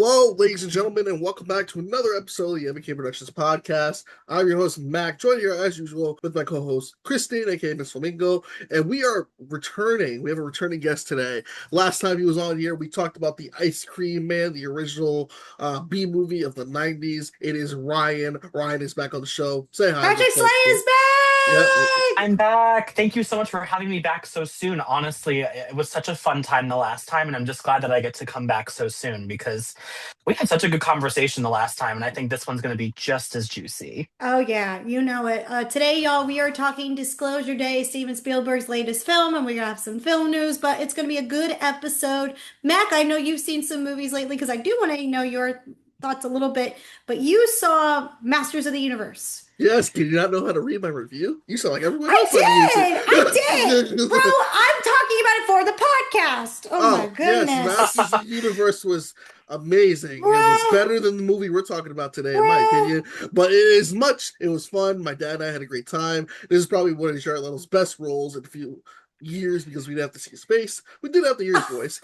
Hello, ladies and gentlemen, and welcome back to another episode of the M&K Productions Podcast. I'm your host, Mac, joined here as usual with my co-host, Christine, aka Miss Flamingo, and we are returning. We have a returning guest today. Last time he was on here, we talked about the Ice Cream Man, the original B movie of the 90s. It is Ryan. Ryan is back on the show. Say hi. Patrick Slay is Yeah. back! I'm back. Thank you so much for having me back so soon. Honestly, it was such a fun time the last time, and I'm just glad that I get to come back so soon because we had such a good conversation the last time, and I think this one's going to be just as juicy. Oh, yeah, you know it. Today, y'all, we are talking Disclosure Day, Steven Spielberg's latest film, and we're going to have some film news, but it's going to be a good episode. Mac, I know you've seen some movies lately because I do want to know your thoughts a little bit, but you saw Masters of the Universe. Yes, can you not know how to read my review? You sound like everyone I else. did! Bro, I'm talking about it for the podcast. Oh my goodness. Yes, Masters of the Universe was amazing. Bro. It was better than the movie we're talking about today, in my opinion. But it was fun. My dad and I had a great time. This is probably one of Jared Leto's best roles in a few years because we didn't have to see his face. We did have to hear his voice.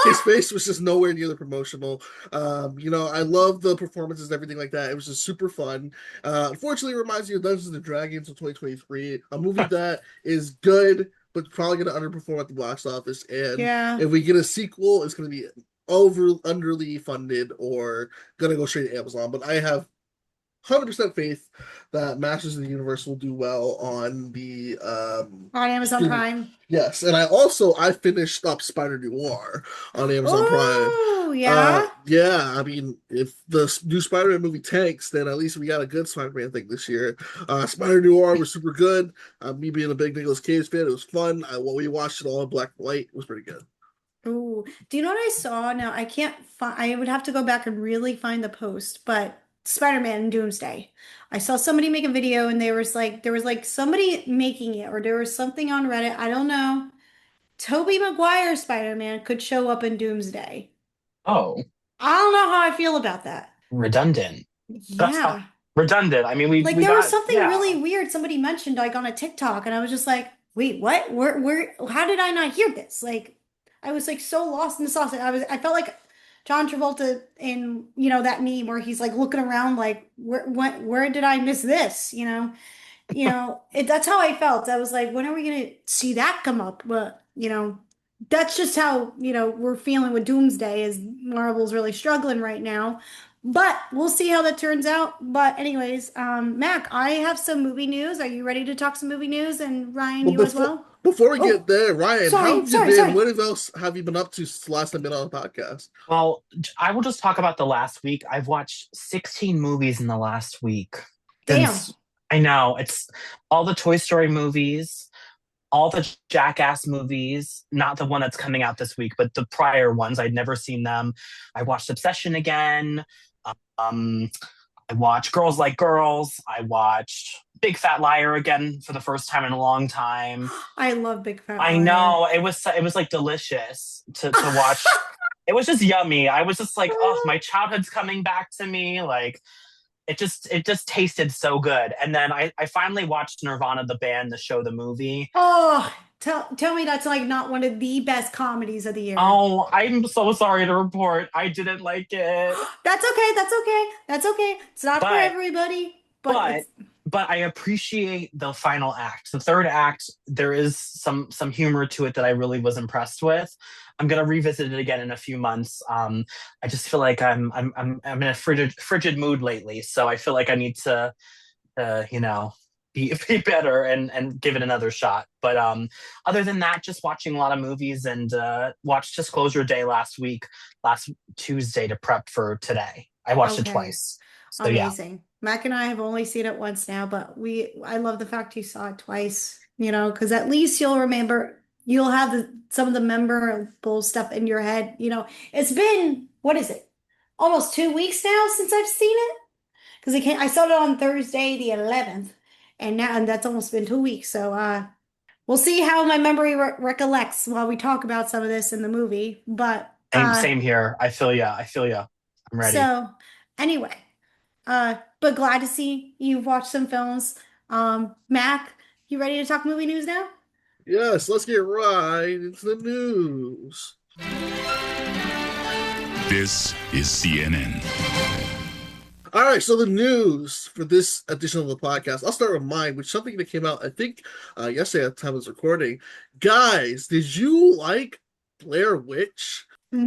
His face was just nowhere near the promotional. I love the performances and everything like that. It was just super fun. Unfortunately, it reminds me of Dungeons and Dragons of 2023, a movie that is good, but probably going to underperform at the box office. And if we get a sequel, it's going to be underly funded or going to go straight to Amazon. But I have 100% faith that Masters of the Universe will do well on the on Amazon Prime. Yes, and I finished up Spider Noir on Amazon Prime. Oh, yeah? Yeah, I mean, if the new Spider-Man movie tanks, then at least we got a good Spider-Man thing this year. Spider Noir was super good. Me being a big Nicolas Cage fan, it was fun. We watched it all in black and white. It was pretty good. Ooh, do you know what I saw? Now, I can't find, I would have to go back and really find the post, but Spider-Man Doomsday. I saw somebody make a video and there was like somebody making it or there was something on Reddit. I don't know. Tobey Maguire Spider-Man could show up in Doomsday. Oh, I don't know how I feel about that. redundant. That's not Yeah. redundant. I mean, we Like we there was got something yeah. really weird somebody mentioned like on a TikTok and I was just like, wait, what? Where how did I not hear this? Like I was like so lost in the sauce. I felt like John Travolta in, that meme where he's like looking around like where did I miss this? That's how I felt. I was like, when are we gonna see that come up? But that's just how we're feeling with Doomsday is Marvel's really struggling right now. But we'll see how that turns out. But anyways, Mac, I have some movie news. Are you ready to talk some movie news? And Ryan, Well, you as well? before we Oh, get there, Ryan, how have you sorry, been? sorry. What else have you been up to since the last time you've been on the podcast? Well, I will just talk about the last week. I've watched 16 movies in the last week. Damn. I know it's all the Toy Story movies, all the Jackass movies, not the one that's coming out this week, but the prior ones. I'd never seen them. I watched Obsession again. I watched Girls Like Girls. I watched Big Fat Liar again for the first time in a long time. I love Big Fat I Liar. know it was like delicious to watch. It was just yummy. I was just like, oh, my childhood's coming back to me. Like it just tasted so good. And then I finally watched Nirvana the band, the show, the movie. Oh, tell me that's like not one of the best comedies of the year. Oh, I'm so sorry to report. I didn't like it. That's okay. That's okay. That's okay. It's not for But- everybody. But I appreciate the final act. The third act, there is some humor to it that I really was impressed with. I'm gonna revisit it again in a few months. I just feel like I'm in a frigid mood lately, so I feel like I need to be better and give it another shot. But other than that, just watching a lot of movies and watched Disclosure Day last Tuesday to prep for today. I watched it twice. So Amazing. yeah. Mac and I have only seen it once now, but I love the fact you saw it twice, because at least you'll remember, you'll have some of the memorable stuff in your head. It's been, what is it? Almost 2 weeks now since I've seen it. Because I saw it on Thursday, the 11th, and that's almost been 2 weeks. So we'll see how my memory recollects while we talk about some of this in the movie. But Same here. I feel ya. I'm ready. So anyway, but glad to see you've watched some films. Mac, you ready to talk movie news now? Yes, let's get right into the news. This is CNN. All right, so the news for this edition of the podcast, I'll start with mine, which is something that came out, I think, yesterday at the time I was recording. Guys, did you like Blair Witch? The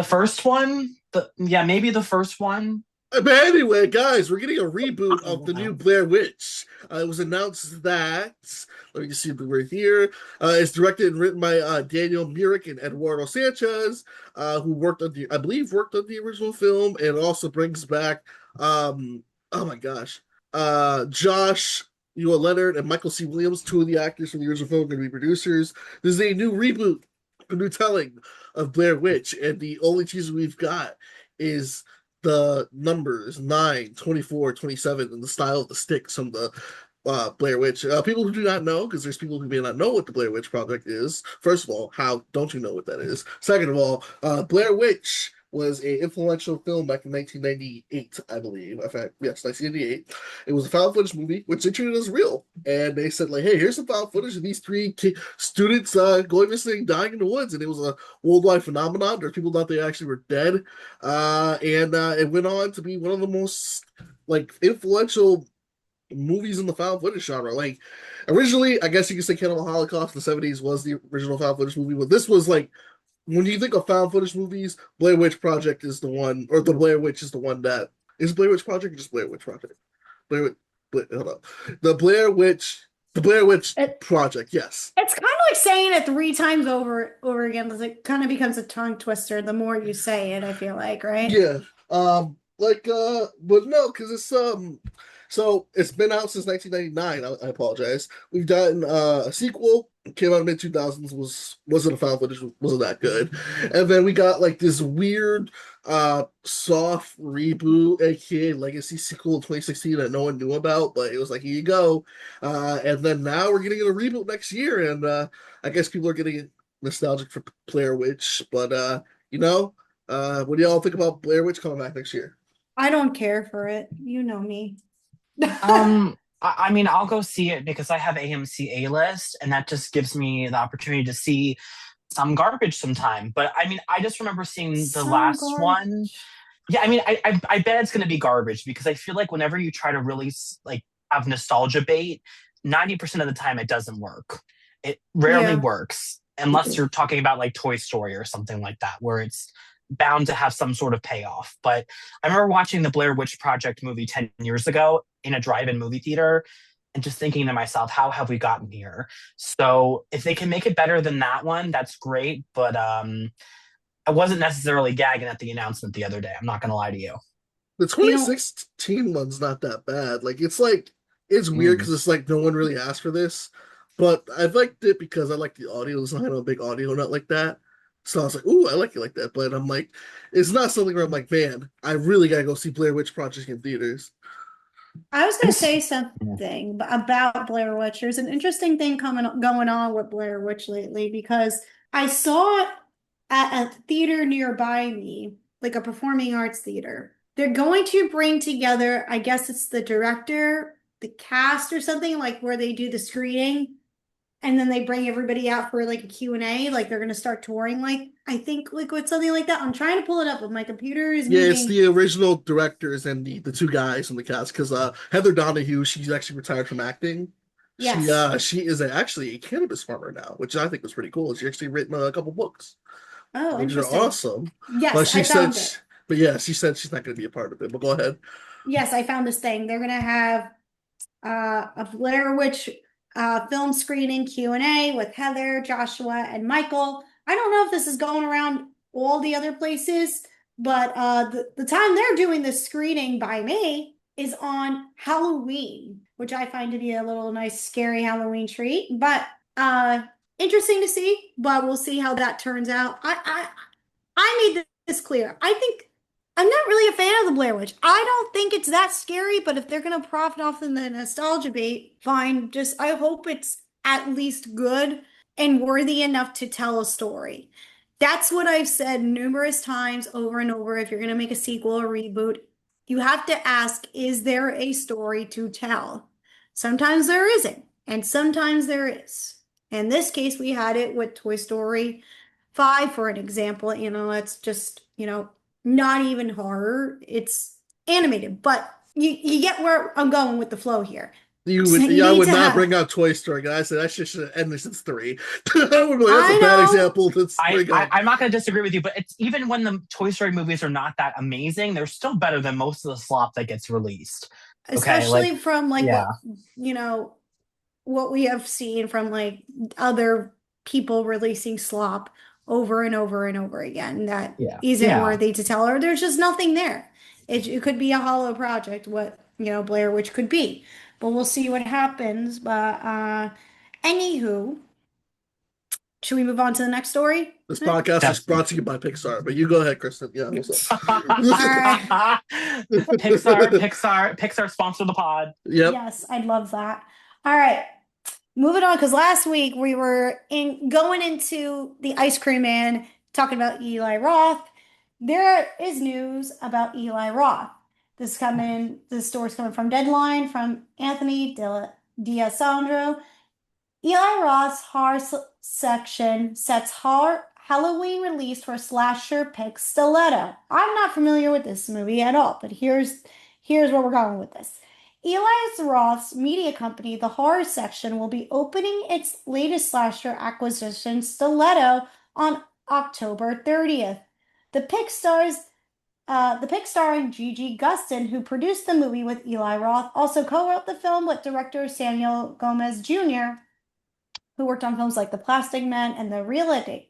first one? Maybe the first one. But anyway, guys, we're getting a reboot of the new Blair Witch. It was announced that, let me just see right here, it's directed and written by Daniel Myrick and Eduardo Sanchez, who worked on I believe worked on the original film, and also brings back, oh my gosh, Josh Leonard and Michael C. Williams, two of the actors from the original film, are going to be producers. This is a new reboot, a new telling of Blair Witch, and the only teaser we've got is the numbers 9, 24, 27, and the style of the sticks from the Blair Witch. People who do not know, because there's people who may not know what the Blair Witch Project is. First of all, how don't you know what that is? Second of all, Blair Witch was an influential film back in 1998, I believe. In fact, yes, 1998. It was a found footage movie, which they treated as real. And they said, like, hey, here's some found footage of these three students going missing, dying in the woods. And it was a worldwide phenomenon. There's people thought they actually were dead. And it went on to be one of the most, like, influential movies in the found footage genre. Like, originally, I guess you could say Cannibal Holocaust in the 70s was the original found footage movie, but this was like, when you think of found footage movies, Blair Witch Project is the one, or the Blair Witch is the one that is Blair Witch Project or just Blair Witch Project? Hold on. The Blair Witch Project, yes. It's kind of like saying it 3 times over again, because it kind of becomes a tongue twister the more you say it, I feel like, right? Yeah. But no, because it's so it's been out since 1999. I apologize. We've gotten a sequel. Came out in mid-2000s. Wasn't a found footage. Wasn't that good. And then we got like this weird soft reboot, aka legacy sequel in 2016 that no one knew about, but it was like, here you go. And then now we're getting a reboot next year, and I guess people are getting nostalgic for Blair Witch. But what do y'all think about Blair Witch coming back next year? I don't care for it. You know me. I mean, I'll go see it because I have AMC A-list, and that just gives me the opportunity to see some garbage sometime. But I mean, I just remember seeing the last one. Yeah, I mean, I bet it's going to be garbage because I feel like whenever you try to really like have nostalgia bait, 90% of the time it doesn't work. It rarely works unless you're talking about like Toy Story or something like that, where it's bound to have some sort of payoff. But I remember watching the Blair Witch Project movie 10 years ago in a drive-in movie theater and just thinking to myself, how have we gotten here? So if they can make it better than that one, that's great. But I wasn't necessarily gagging at the announcement the other day. I'm not going to lie to you. The 2016 one's not that bad. Like, it's weird because it's like no one really asked for this. But I liked it because I like the audio design. I'm a big audio nut like that. So I was like, ooh, I like it like that. But I'm like, it's not something where I'm like, man, I really got to go see Blair Witch Project in theaters. I was going to say something about Blair Witch. There's an interesting thing going on with Blair Witch lately because I saw it at a theater nearby me, like a performing arts theater. They're going to bring together, I guess it's the director, the cast or something, like where they do the screening. And then they bring everybody out for like a Q&A, like they're going to start touring, like I think like with something like that. I'm trying to pull it up, but my computer is moving. It's the original directors and the 2 guys from the cast, because Heather Donahue, she's actually retired from acting. Yes. She is actually a cannabis farmer now, which I think was pretty cool. She's actually written a couple books. Oh, which are awesome. Yes, but she said it. But yeah, she said she's not going to be a part of it. But go ahead. Yes, I found this thing. They're going to have a Blair Witch film screening Q&A with Heather, Joshua, and Michael. I don't know if this is going around all the other places, but the time they're doing this screening by me is on Halloween, which I find to be a little nice, scary Halloween treat. But interesting to see, but we'll see how that turns out. I made this clear. I think I'm not really a fan of the Blair Witch. I don't think it's that scary, but if they're going to profit off of the nostalgia bait, fine. Just I hope it's at least good and worthy enough to tell a story. That's what I've said numerous times over and over. If you're going to make a sequel or reboot, you have to ask, is there a story to tell? Sometimes there isn't, and sometimes there is. In this case, we had it with Toy Story 5, for an example. It's just, not even horror. It's animated, but you get where I'm going with the flow here. I would not bring out Toy Story, guys. That shit should have ended since 3. I would be like, that's a bad example. I'm not going to disagree with you, but it's even when the Toy Story movies are not that amazing, they're still better than most of the slop that gets released. Especially from what we have seen from other people releasing slop over and over and over again that isn't worthy to tell, or there's just nothing there. It could be a hollow project, what Blair Witch could be, but we'll see what happens. But anywho, should we move on to the next story? This podcast is brought to you by Pixar, but you go ahead, Kristen. Yeah, what's up? Pixar sponsor the pod. Yep. Yes, I'd love that. All right, moving on, because last week we were going into the Ice Cream Man, talking about Eli Roth. There is news about Eli Roth. This story's coming from Deadline, from Anthony D'Alessandro. Eli Roth's horror section sets Halloween release for slasher pick Stiletto. I'm not familiar with this movie at all, but here's where we're going with this. Eli Roth's media company, The Horror Section, will be opening its latest slasher acquisition, Stiletto, on October 30th. The pick starring Gigi Gustin, who produced the movie with Eli Roth, also co-wrote the film with director Samuel Gomez Jr., who worked on films like The Plastic Man and The Realtators.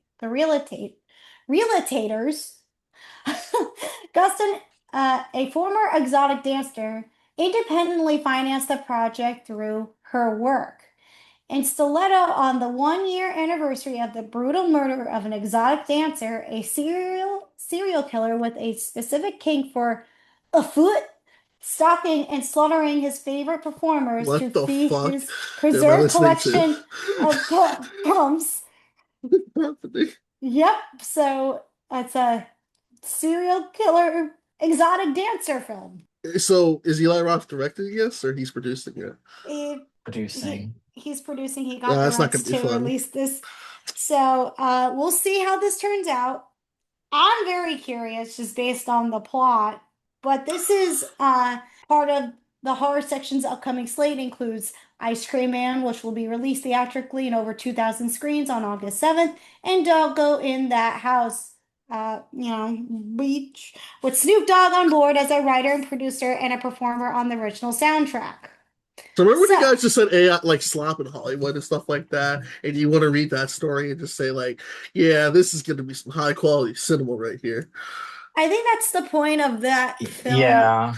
Gustin, a former exotic dancer, independently financed the project through her work. In Stiletto, on the 1-year anniversary of the brutal murder of an exotic dancer, a serial killer with a specific kink for afoot, stalking and slaughtering his favorite performers to feed his preserved collection of poems. Yep, so it's a serial killer exotic dancer film. So is Eli Roth directing this, or he's producing it? He's producing. He got the rights to release this. So we'll see how this turns out. I'm very curious, just based on the plot. But this is part of the horror section's upcoming slate. Includes Ice Cream Man, which will be released theatrically in over 2,000 screens on August 7th, and Doggo in That House. Beach, with Snoop Dogg on board as a writer and producer and a performer on the original soundtrack. So remember when you guys just said AI, like slop in Hollywood and stuff like that, and you want to read that story and just say like, yeah, this is going to be some high quality cinema right here. I think that's the point of that film. Yeah.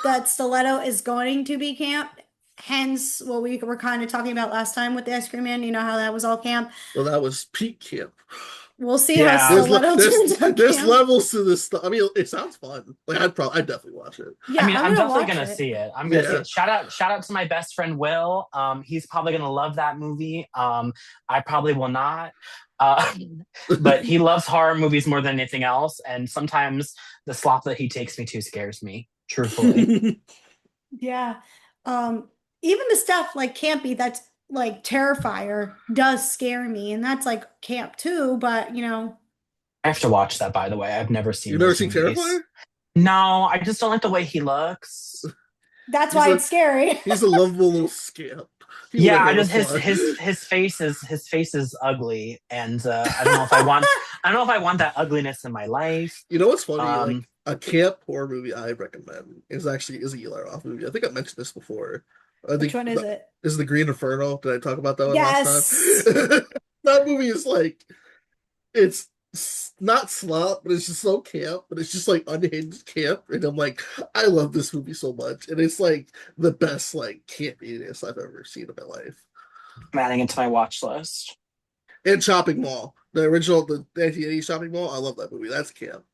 That Stiletto is going to be camp. Hence, what we were kind of talking about last time with the Ice Cream Man. You know how that was all camp? Well, that was peak camp. We'll see how Stiletto turns out. There's levels to this stuff. I mean, it sounds fun. Like I'd definitely watch it. Yeah, I mean, I'm definitely gonna see it. I'm gonna see it. Shout out to my best friend Will. He's probably gonna love that movie. I probably will not. But he loves horror movies more than anything else, and sometimes the slop that he takes me to scares me, truthfully. Yeah. Even the stuff like campy that's like Terrifier does scare me, and that's like camp too, but I have to watch that, by the way. I've never seen. You've never seen Terrifier? No, I just don't like the way he looks. That's why it's scary. He's a lovable little scamp. I just his face is ugly, and I don't know if I want that ugliness in my life. You know what's funny? Like a camp horror movie I recommend is an Eli Roth movie. I think I mentioned this before. Which one is it? Is The Green Inferno? Did I talk about that one last time? That movie is like, it's not slop, but it's just so camp, but it's just like unhinged camp. And I'm like, I love this movie so much. And it's like the best like campiness I've ever seen in my life. I'm adding it to my watch list. And Shopping Mall. The 1980s Shopping Mall. I love that movie. That's camp.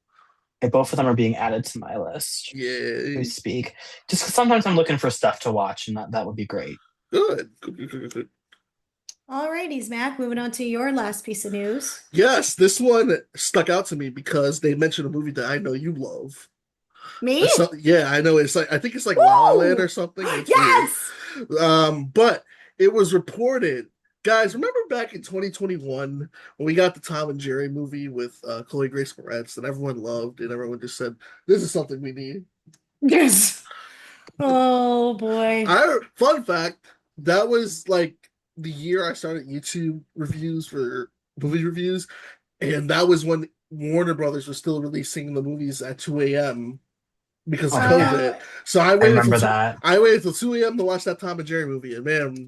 Okay, both of them are being added to my list. Yeah. We speak. Just 'cause sometimes I'm looking for stuff to watch, and that would be great. Good. Alrighties, Mac. Moving on to your last piece of news. Yes, this one stuck out to me because they mentioned a movie that I know you love. Me? Yeah, I know. It's like I think it's like La La Land or something. It's yes. weird. But it was reported Guys, remember back in 2021 when we got the Tom and Jerry movie with Chloe Grace Moretz that everyone loved and everyone just said, this is something we need? Yes. Oh boy. Fun fact, that was like the year I started YouTube reviews for movie reviews, and that was when Warner Brothers was still releasing the movies at 2 a.m. because of COVID. So I remember that. I waited till 2 a.m. to watch that Tom and Jerry movie, and man,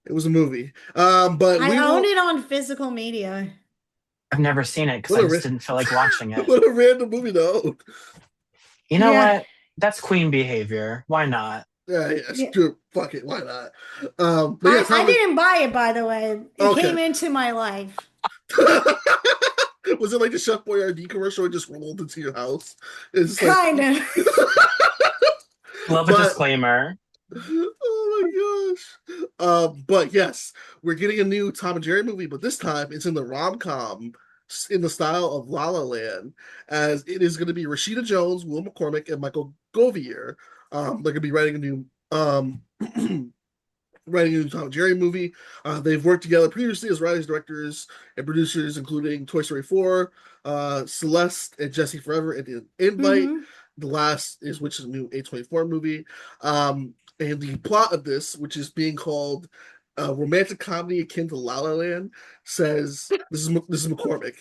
it was a movie. But I own it on physical media. I've never seen it because I just didn't feel like watching it. What a random movie to own. You know what? That's queen behavior. Why not? Yeah, true. Fuck it, why not? But I didn't buy it, by the way. It came into my life. Was it like the Chef Boyardee commercial? It just rolled into your house. It's kind of. Love a disclaimer. Oh my gosh. But yes, we're getting a new Tom and Jerry movie, but this time it's in the rom-com in the style of La La Land, as it is going to be Rashida Jones, Will McCormick, and Michael Govier. They're going to be writing a new Tom and Jerry movie. They've worked together previously as writers, directors, and producers, including Toy Story 4, Celeste, and Jesse Forever, and The Invite. Mm-hmm. The last is which is a new A24 movie. And the plot of this, which is being called a romantic comedy akin to La La Land, says this is McCormick.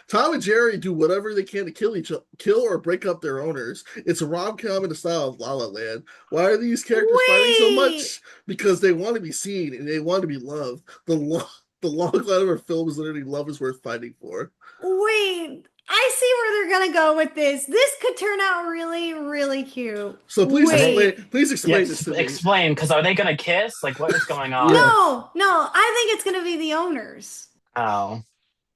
Tom and Jerry do whatever they can to kill or break up their owners. It's a rom-com in the style of La La Land. Why are these characters fighting so much? Because they want to be seen and they want to be loved. The long line of our film is literally love is worth fighting for. Wait, I see where they're gonna go with this. This could turn out really, really cute. So please explain this to me. Explain, because are they gonna kiss? Like, what is going on? No, I think it's gonna be the owners. Oh.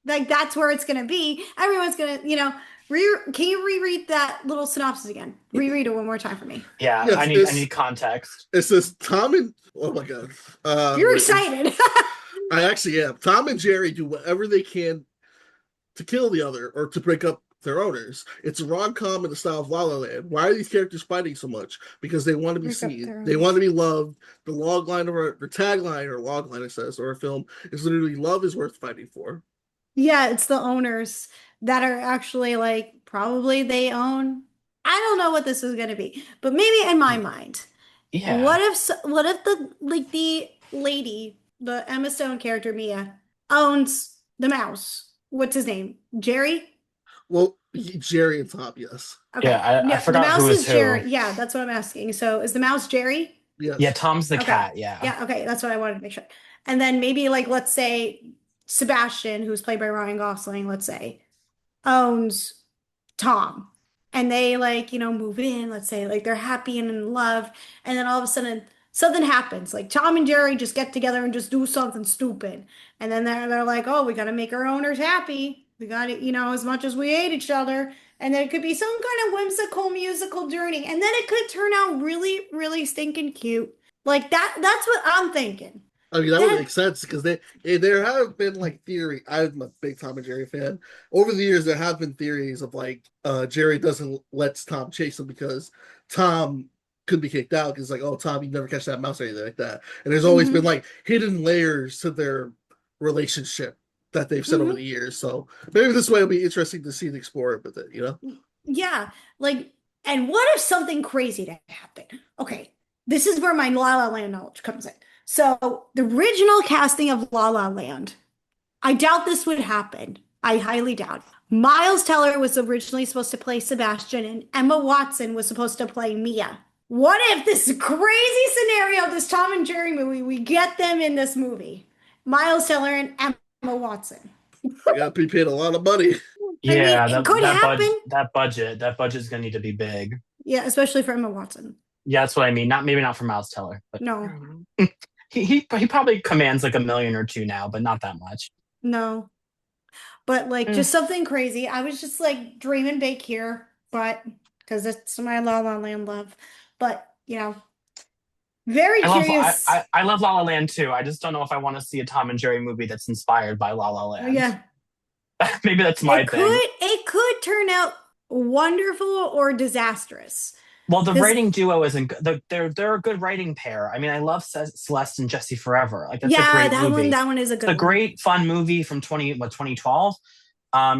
Like, that's where it's gonna be. Everyone's gonna, can you reread that little synopsis again? Reread it one more time for me. Yeah, yes, I need context. It says Tom and oh my god. You're excited. I actually am. Tom and Jerry do whatever they can to kill the other or to break up their owners. It's a rom-com in the style of La La Land. Why are these characters fighting so much? Because they want to be seen. They want to be loved. The log line of our tagline or log line, it says, or a film is literally love is worth fighting for. Yeah, it's the owners that are actually like probably they own. I don't know what this is going to be, but maybe in my mind. Yeah. What if the lady, the Emma Stone character Mia, owns the mouse? What's his name? Jerry? Well, Jerry and Tom, yes. Okay. Yeah, I forgot who is who. Jerry. Yeah, that's what I'm asking. So is the mouse Jerry? Yes. Yeah, Tom's the cat, yeah. Yeah, okay, that's what I wanted to make sure. And then maybe like, let's say Sebastian, who's played by Ryan Gosling, let's say, owns Tom. And they move in, let's say, like they're happy and in love. And then all of a sudden something happens. Like Tom and Jerry just get together and just do something stupid. And then they're like, oh, we got to make our owners happy. We got to, as much as we hate each other. And then it could be some kind of whimsical musical journey. And then it could turn out really, really stinking cute. Like that's what I'm thinking. I mean, that would make sense because there have been like theory. I'm a big Tom and Jerry fan. Over the years, there have been theories of like Jerry doesn't let Tom chase him because Tom could be kicked out because like, oh, Tom, you never catch that mouse or anything like that. And there's always been like hidden layers to their relationship that they've said over the years. So maybe this way it'll be interesting to see and explore it with it, Yeah. Like, and what if something crazy to happen? Okay. This is where my La La Land knowledge comes in. So the original casting of La La Land, I doubt this would happen. I highly doubt. Miles Teller was originally supposed to play Sebastian and Emma Watson was supposed to play Mia. What if this crazy scenario, this Tom and Jerry movie, we get them in this movie? Miles Teller and Emma Watson. You gotta be paid a lot of money. Yeah, it could happen. That budget's gonna need to be big. Yeah, especially for Emma Watson. Yeah, that's what I mean. Maybe not for Miles Teller, but no. He probably commands like $1 million or $2 million now, but not that much. No. But like just something crazy. I was just like dreaming big here, but because it's my La La Land love. But very curious. I love La La Land too. I just don't know if I want to see a Tom and Jerry movie that's inspired by La La Land. Yeah. Maybe that's my thing. It could turn out wonderful or disastrous. Well, the 'Cause- writing duo isn't good. They're a good writing pair. I mean, I love Celeste and Jesse Forever. Like that's a Yeah, great movie. that one is a It's good a one. great fun movie from 2012.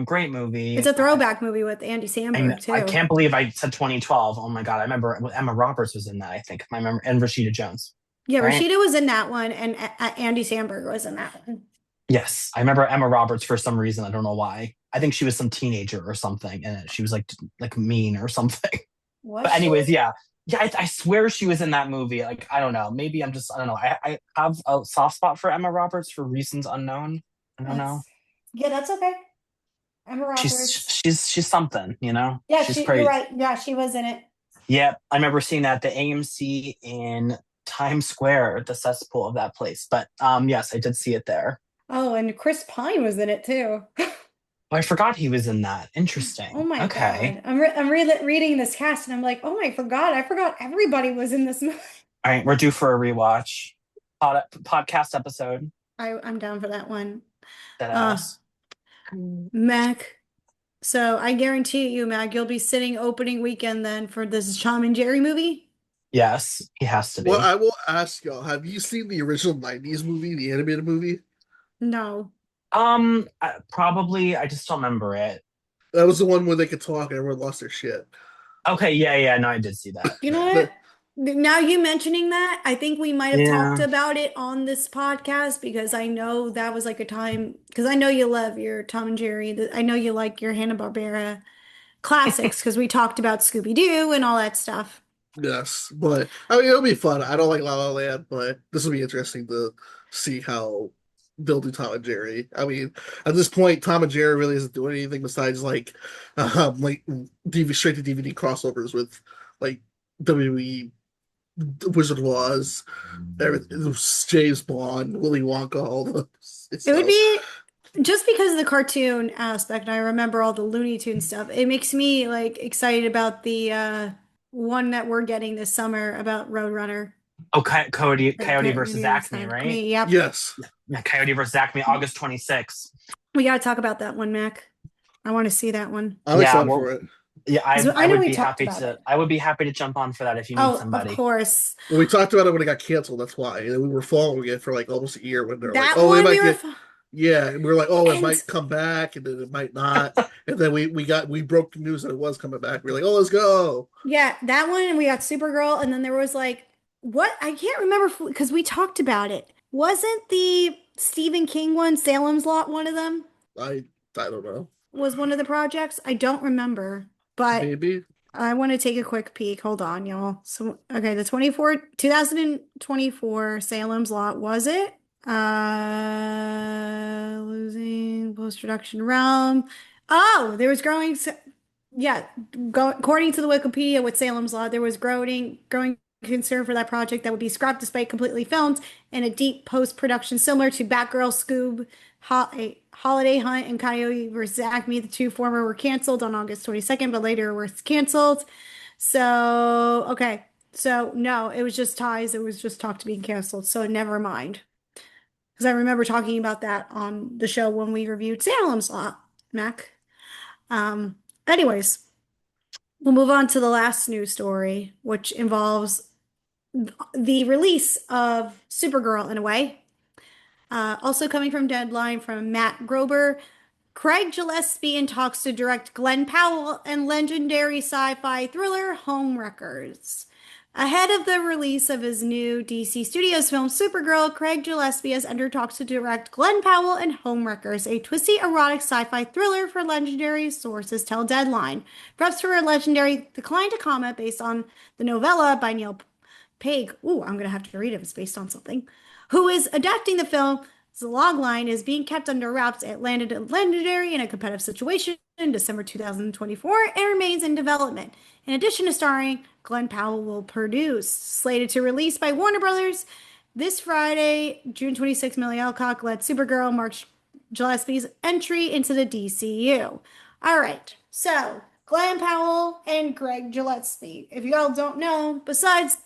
Great movie. It's a throwback movie with Andy Samberg too. I can't believe I said 2012. Oh my god, I remember Emma Roberts was in that. I think I remember, and Rashida Jones. Yeah, right? Rashida was in that one, and Andy Samberg was in that one. Yes, I remember Emma Roberts for some reason. I don't know why. I think she was some teenager or something, and she was like mean or something. What? But anyways, yeah. I swear she was in that movie. Like I don't know. Maybe I don't know. I have a soft spot for Emma Roberts for reasons unknown. I don't know. Yeah, that's okay. Emma Roberts. She's something, you know. Yeah, she's you're right. Yeah, she was in it. Yeah, I remember seeing that at the AMC in Times Square, the cesspool of that place. But yes, I did see it there. Oh, and Chris Pine was in it too. Oh, I forgot he was in that. Interesting. Oh my okay. God. I'm reading this cast and I'm like, oh my God, I forgot everybody was in this movie. All right, we're due for a rewatch. Podcast episode. I'm down for that one. That Mac. So I guarantee you, Mac, you'll be sitting opening weekend then for this Tom and Jerry movie. Yes, he has to be. Well, I will ask y'all, have you seen the original 90s movie, the animated movie? No. Probably. I just don't remember it. That was the one where they could talk and everyone lost their shit. Okay, yeah, no, I did see that. You know what? Now you mentioning that, I think we might have talked about it on this podcast because I know that was like a time, because I know you love your Tom and Jerry. I know you like your Hanna-Barbera classics because we talked about Scooby-Doo and all that stuff. Yes, but I mean, it'll be fun. I don't like La La Land, but this will be interesting to see how they'll do Tom and Jerry. I mean, at this point, Tom and Jerry really isn't doing anything besides like straight to DVD crossovers with like WWE, Wizard of Oz, everything, James Bond, Willy Wonka, all those. It would be just because of the cartoon aspect. I remember all the Looney Tunes stuff. It makes me like excited about the one that we're getting this summer about Roadrunner. Oh, Coyote versus Acme, right? Yep. Yes. Yeah, Coyote versus Acme, August 26th. We got to talk about that one, Mac. I want to see that one. I'm excited for it. Yeah, I would be happy to. I would be happy to jump on for that if you need somebody. Of course. Well, we talked about it when it got canceled. That's why, and we were following it for like almost a year when they're that like, "Oh, one it might we were get." Yeah, and we were like, "Oh, it might come back," and then it might not. And then we broke the news that it was coming back. We were like, "Oh, let's go." Yeah, that one, and we got Supergirl, and then there was like what I can't remember because we talked about it. Wasn't the Stephen King one, Salem's Lot, one of them? I don't know. Was one of the projects? I don't remember, but maybe. I want to take a quick peek. Hold on, y'all. So, okay, the 2024 Salem's Lot, was it? Losing post-production realm. Oh, there was growing. Yeah, according to the Wikipedia with Salem's Lot, there was growing concern for that project that would be scrapped despite completely filmed in a deep post-production similar to Batgirl, Scoob, Holiday Hunt, and Coyote vs. Acme. The two former were canceled on August 22nd, but later were canceled. So, okay. So, no, it was just ties. It was just talk to being canceled. So, never mind. Because I remember talking about that on the show when we reviewed Salem's Lot, Mac. Anyways, we'll move on to the last news story, which involves the release of Supergirl in a way. Also coming from Deadline from Matt Grober, Craig Gillespie in talks to direct Glenn Powell and legendary sci-fi thriller Homewreckers. Ahead of the release of his new DC Studios film Supergirl, Craig Gillespie has entered talks to direct Glenn Powell and Homewreckers, a twisty erotic sci-fi thriller for legendary sources tell Deadline. Perhaps for a legendary declined to comment based on the novella by Neil Page. Ooh, I'm going to have to read it if it's based on something. Who is adapting the film. The logline is being kept under wraps. It landed at Legendary in a competitive situation in December 2024 and remains in development. In addition to starring, Glenn Powell will produce. Slated to release by Warner Brothers this Friday, June 26, Millie Alcock led Supergirl marks Gillespie's entry into the DCU. All right, so Glenn Powell and Craig Gillespie. If you all don't know, besides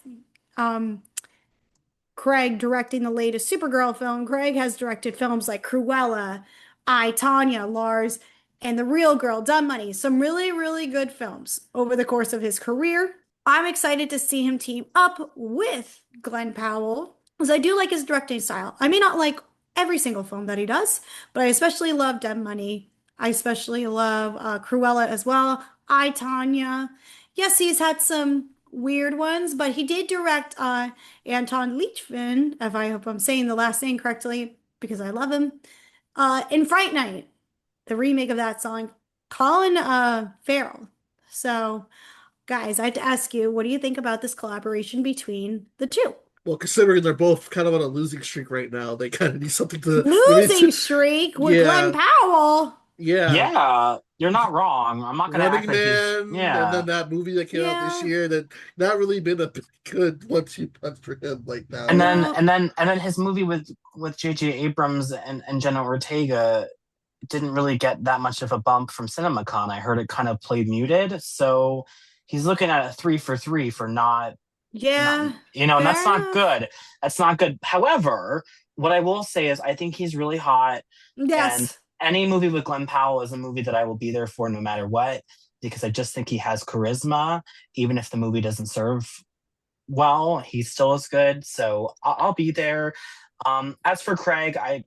Craig directing the latest Supergirl film, Craig has directed films like Cruella, I, Tonya, Lars, and The Real Girl, Dumb Money. Some really, really good films over the course of his career. I'm excited to see him team up with Glenn Powell, because I do like his directing style. I may not like every single film that he does, but I especially love Dead Money. I especially love Cruella as well. I, Tanya. Yes, he's had some weird ones, but he did direct Anton Leachman, if I hope I'm saying the last name correctly, because I love him, in Fright Night, the remake of that song, Colin Farrell. So, guys, I have to ask you, what do you think about this collaboration between the two? Well, considering they're both kind of on a losing streak right now, they kind of need something to Losing streak with Glenn Powell. Yeah, you're not wrong. I'm not gonna Running act like Man, and then that movie that came out this year that not really been a good 1-2 punch for him like now. And then his movie with J.J. Abrams and Jenna Ortega didn't really get that much of a bump from CinemaCon. I heard it kind of played muted, so he's looking at a 3 for 3 for not. And that's not good. That's not good. However, what I will say is I think he's really hot. Yes. And any movie with Glenn Powell is a movie that I will be there for no matter what, because I just think he has charisma. Even if the movie doesn't serve well, he still is good. So I'll be there. As for Craig, I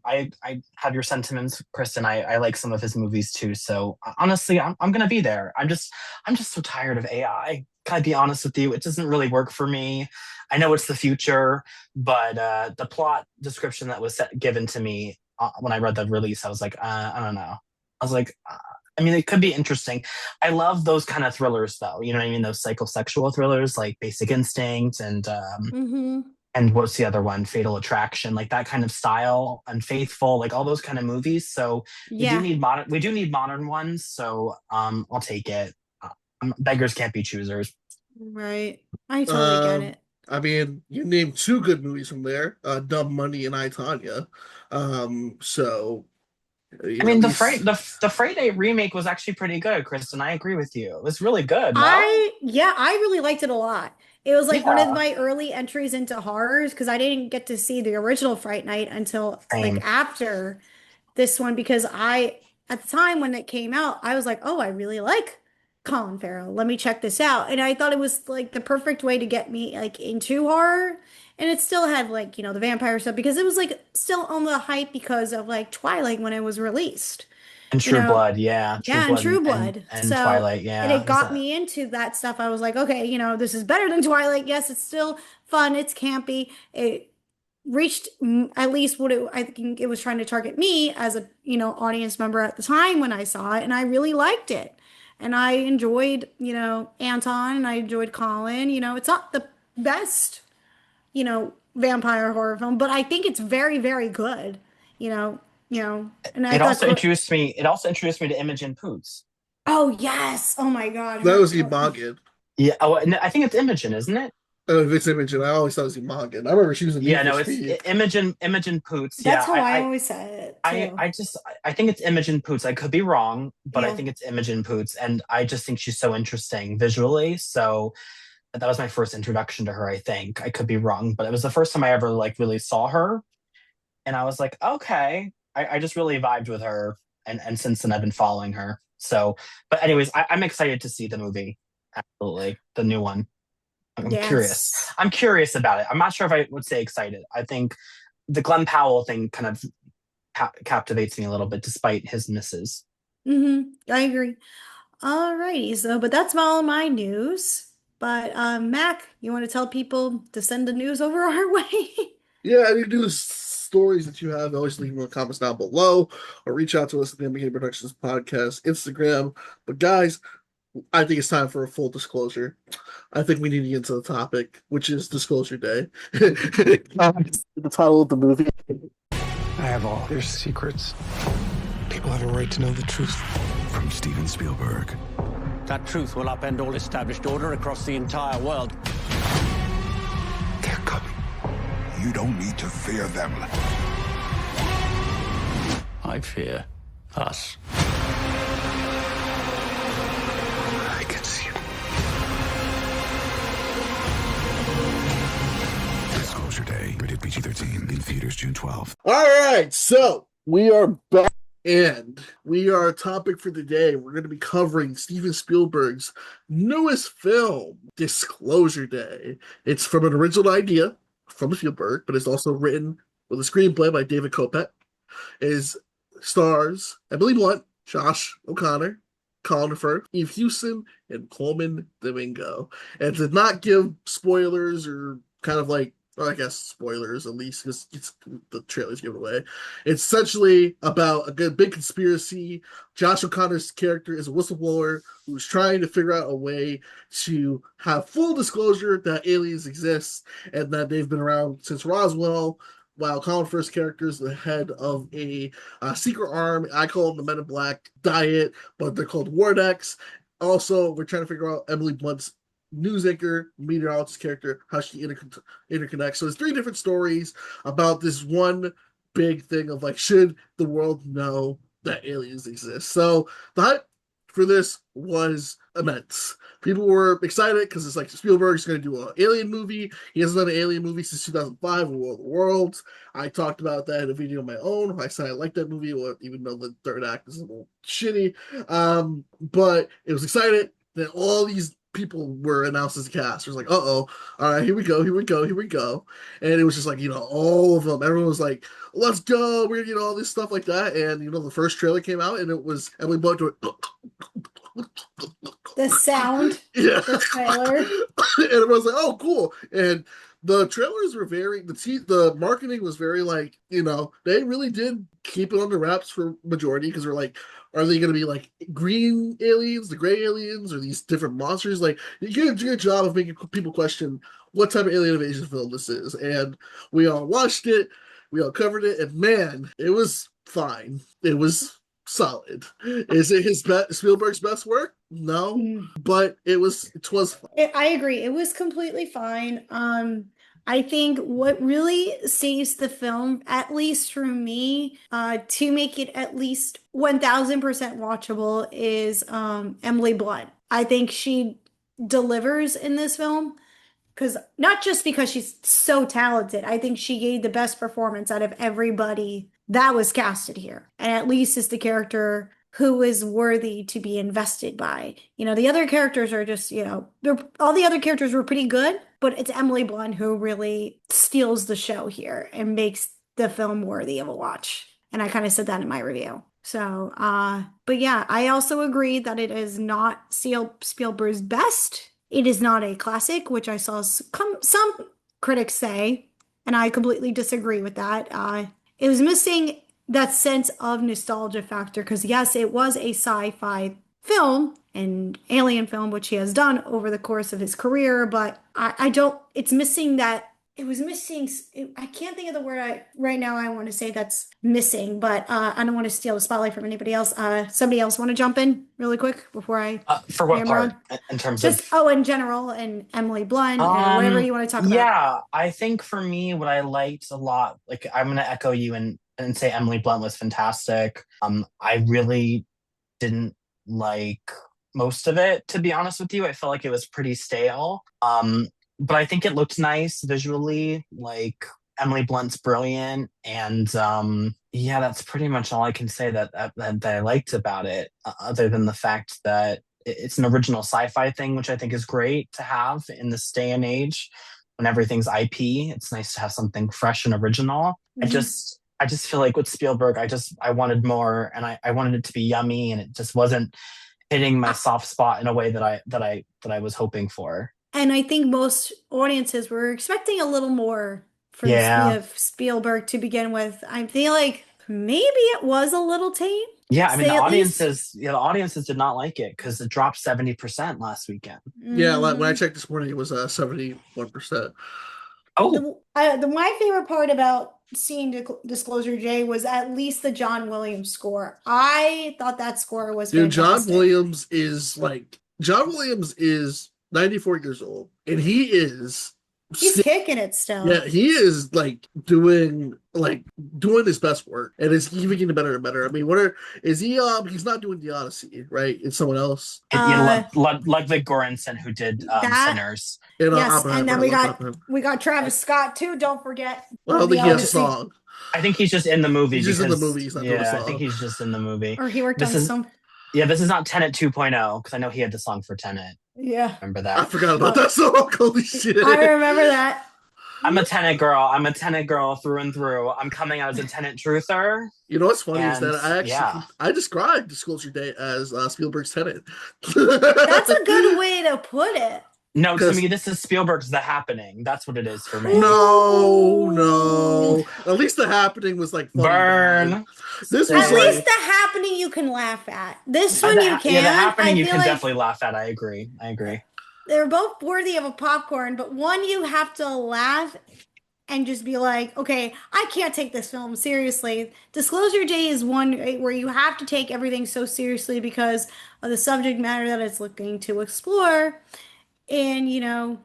have your sentiments, Kristen. I like some of his movies too. So honestly, I'm gonna be there. I'm just so tired of AI. Can I be honest with you? It doesn't really work for me. I know it's the future, but the plot description that was given to me when I read the release, I was like, I don't know. I was like, I mean, it could be interesting. I love those kind of thrillers, though. You know what I mean? Those psychosexual thrillers like Basic Instinct and and what's the other one? Fatal Attraction, like that kind of style, Unfaithful, like all those kind of movies. So we do need modern ones. So I'll take it. Beggars can't be choosers. Right. I totally get it. I mean, you named 2 good movies from there, Dumb Money and I, Tanya. So I mean, the Fright Night remake was actually pretty good, Kristen. I agree with you. It was really good. No? I really liked it a lot. It was like one of my early entries into horrors, because I didn't get to see the original Fright Night until like after this one, because at the time when it came out, I was like, oh, I really like Colin Farrell. Let me check this out. And I thought it was like the perfect way to get me like into horror. And it still had like, the vampire stuff, because it was like still on the hype because of like Twilight when it was released. And True Blood, True Blood. And Twilight, And it got me into that stuff. I was like, okay, this is better than Twilight. Yes, it's still fun. It's campy. It reached at least what I think it was trying to target me as a, audience member at the time when I saw it. And I really liked it. And I enjoyed, Anton, and I enjoyed Colin. It's not the best, vampire horror film, but I think it's very, very good. And it also introduced me to Imogen Poots. Oh yes! Oh my god! That was Imogen. Yeah. Oh, I think it's Imogen, isn't it? Oh, if it's Imogen, I always thought it was Imogen. I remember she was in. It's Imogen Poots. That's how I always said it. I think it's Imogen Poots. I could be wrong, but I think it's Imogen Poots, and I just think she's so interesting visually. So that was my first introduction to her. I think I could be wrong, but it was the first time I ever like really saw her, and I was like, okay. I just really vibed with her, and since then I've been following her. So, but anyways, I'm excited to see the movie. Absolutely, the new one. I'm curious. I'm curious about it. I'm not sure if I would say excited. I think the Glenn Powell thing kind of captivates me a little bit, despite his misses. I agree. Alrighty, so but that's all my news. But Mac, you want to tell people to send the news over our way? Yeah, any news stories that you have, always leave them in the comments down below, or reach out to us at the M&K Productions Podcast Instagram. But guys, I think it's time for a full disclosure. I think we need to get into the topic, which is Disclosure Day. The title of the movie. I have all their secrets. People have a right to know the truth. From Steven Spielberg. That truth will upend all established order across the entire world. They're coming. You don't need to fear them. I fear us. I can see you. Disclosure Day, rated PG-13, in theaters June 12th. All right, so we are back And we are a topic for today. We're going to be covering Steven Spielberg's newest film, Disclosure Day. It's from an original idea from Spielberg, but it's also written with a screenplay by David Kopet. It stars Emily Blunt, Josh O'Connor, Colin Firth, Eve Hewson, and Coleman Domingo. And to not give spoilers or kind of like, well, I guess spoilers at least because the trailers give it away. It's essentially about a big conspiracy. Josh O'Connor's character is a whistleblower who's trying to figure out a way to have full disclosure that aliens exist and that they've been around since Roswell. While Colin Firth's character is the head of a secret arm, I call them the Men in Black Diet, but they're called Wardex. Also, we're trying to figure out Emily Blunt's news anchor, meteorologist character, how she interconnects. So there's 3 different stories about this one big thing of like, should the world know that aliens exist? So the hype for this was immense. People were excited because it's like Spielberg's going to do an alien movie. He hasn't done an alien movie since 2005, War of the Worlds. I talked about that in a video of my own. I said I liked that movie, even though the third act is a little shitty. But it was excited that all these people were announced as cast. It was like, all right, here we go. And it was just like, all of them. Everyone was like, let's go. We're gonna get all this stuff like that. And the first trailer came out and it was Emily Blunt doing the sound. Yeah. The trailer. And everyone's like, oh, cool. And the trailers were the marketing was very like, they really did keep it on the wraps for majority because they're like, are they going to be like green aliens, the gray aliens, or these different monsters? Like, you get a good job of making people question what type of alien invasion film this is. And we all watched it, we all covered it, and man, it was fine. It was solid. Is it Spielberg's best work? No, but it was fun. I agree. It was completely fine. I think what really saves the film, at least for me, to make it at least 1000% watchable is Emily Blunt. I think she delivers in this film because not just because she's so talented, I think she gave the best performance out of everybody that was casted here, and at least is the character who is worthy to be invested by. The other characters are just, all the other characters were pretty good, but it's Emily Blunt who really steals the show here and makes the film worthy of a watch. And I kind of said that in my review. So, but yeah, I also agree that it is not Spielberg's best. It is not a classic, which I saw some critics say, and I completely disagree with that. It was missing that sense of nostalgia factor because yes, it was a sci-fi film and alien film, which he has done over the course of his career, but it's missing that. It was missing. I can't think of the word right now I want to say that's missing, but I don't want to steal the spotlight from anybody else. Somebody else want to jump in really quick before I for what part in terms of in general, and Emily Blunt, whatever you want to talk about. Yeah, I think for me, what I liked a lot, like I'm going to echo you and say Emily Blunt was fantastic. I really didn't like most of it, to be honest with you. I felt like it was pretty stale. But I think it looked nice visually. Like Emily Blunt's brilliant, and that's pretty much all I can say that I liked about it, other than the fact that it's an original sci-fi thing, which I think is great to have in this day and age when everything's IP. It's nice to have something fresh and original. Mm-hmm. I just feel like with Spielberg, I wanted more, and I wanted it to be yummy, and it just wasn't hitting my soft spot in a way that I was hoping for. And I think most audiences were expecting a little more from Spielberg to begin with. I feel like maybe it was a little tame. Yeah, I mean the audiences did not like it because it dropped 70% last weekend. Yeah, when I checked this morning, it was 71%. Oh, my favorite part about seeing Disclosure J was at least the John Williams score. I thought that score was fantastic. John Williams is 94 years old, and he is He's kicking it still. Yeah, he is like doing his best work, and is even getting better and better. I mean, is he? He's not doing the Odyssey, right? It's someone else. Ludwig Göransson, who did Sinners. Yes, and then we got Travis Scott too. Don't forget. Well, I don't think he has a song. I think he's just in the movie. He's just in the movie. He's not doing a song. I think he's just in the movie. Or he worked on some. Yeah, this is not Tenet 2.0, because I know he had the song for Tenet. Yeah. Remember that? I forgot about that song. Holy shit. I remember that. I'm a Tenet girl. I'm a Tenet girl through and through. I'm coming out as a Tenet truther. You know what's funny is that I described Disclosure Day as Spielberg's Tenet. That's a good way to put it. No, to me, this is Spielberg's The Happening. That's what it is for me. No. At least The Happening was like funny. Burn. This was at least The Happening you can laugh at. This one you can. Yeah, The Happening you can definitely laugh at. I agree. They're both worthy of a popcorn, but one you have to laugh and just be like, okay, I can't take this film seriously. Disclosure Day is one where you have to take everything so seriously because of the subject matter that it's looking to explore. And,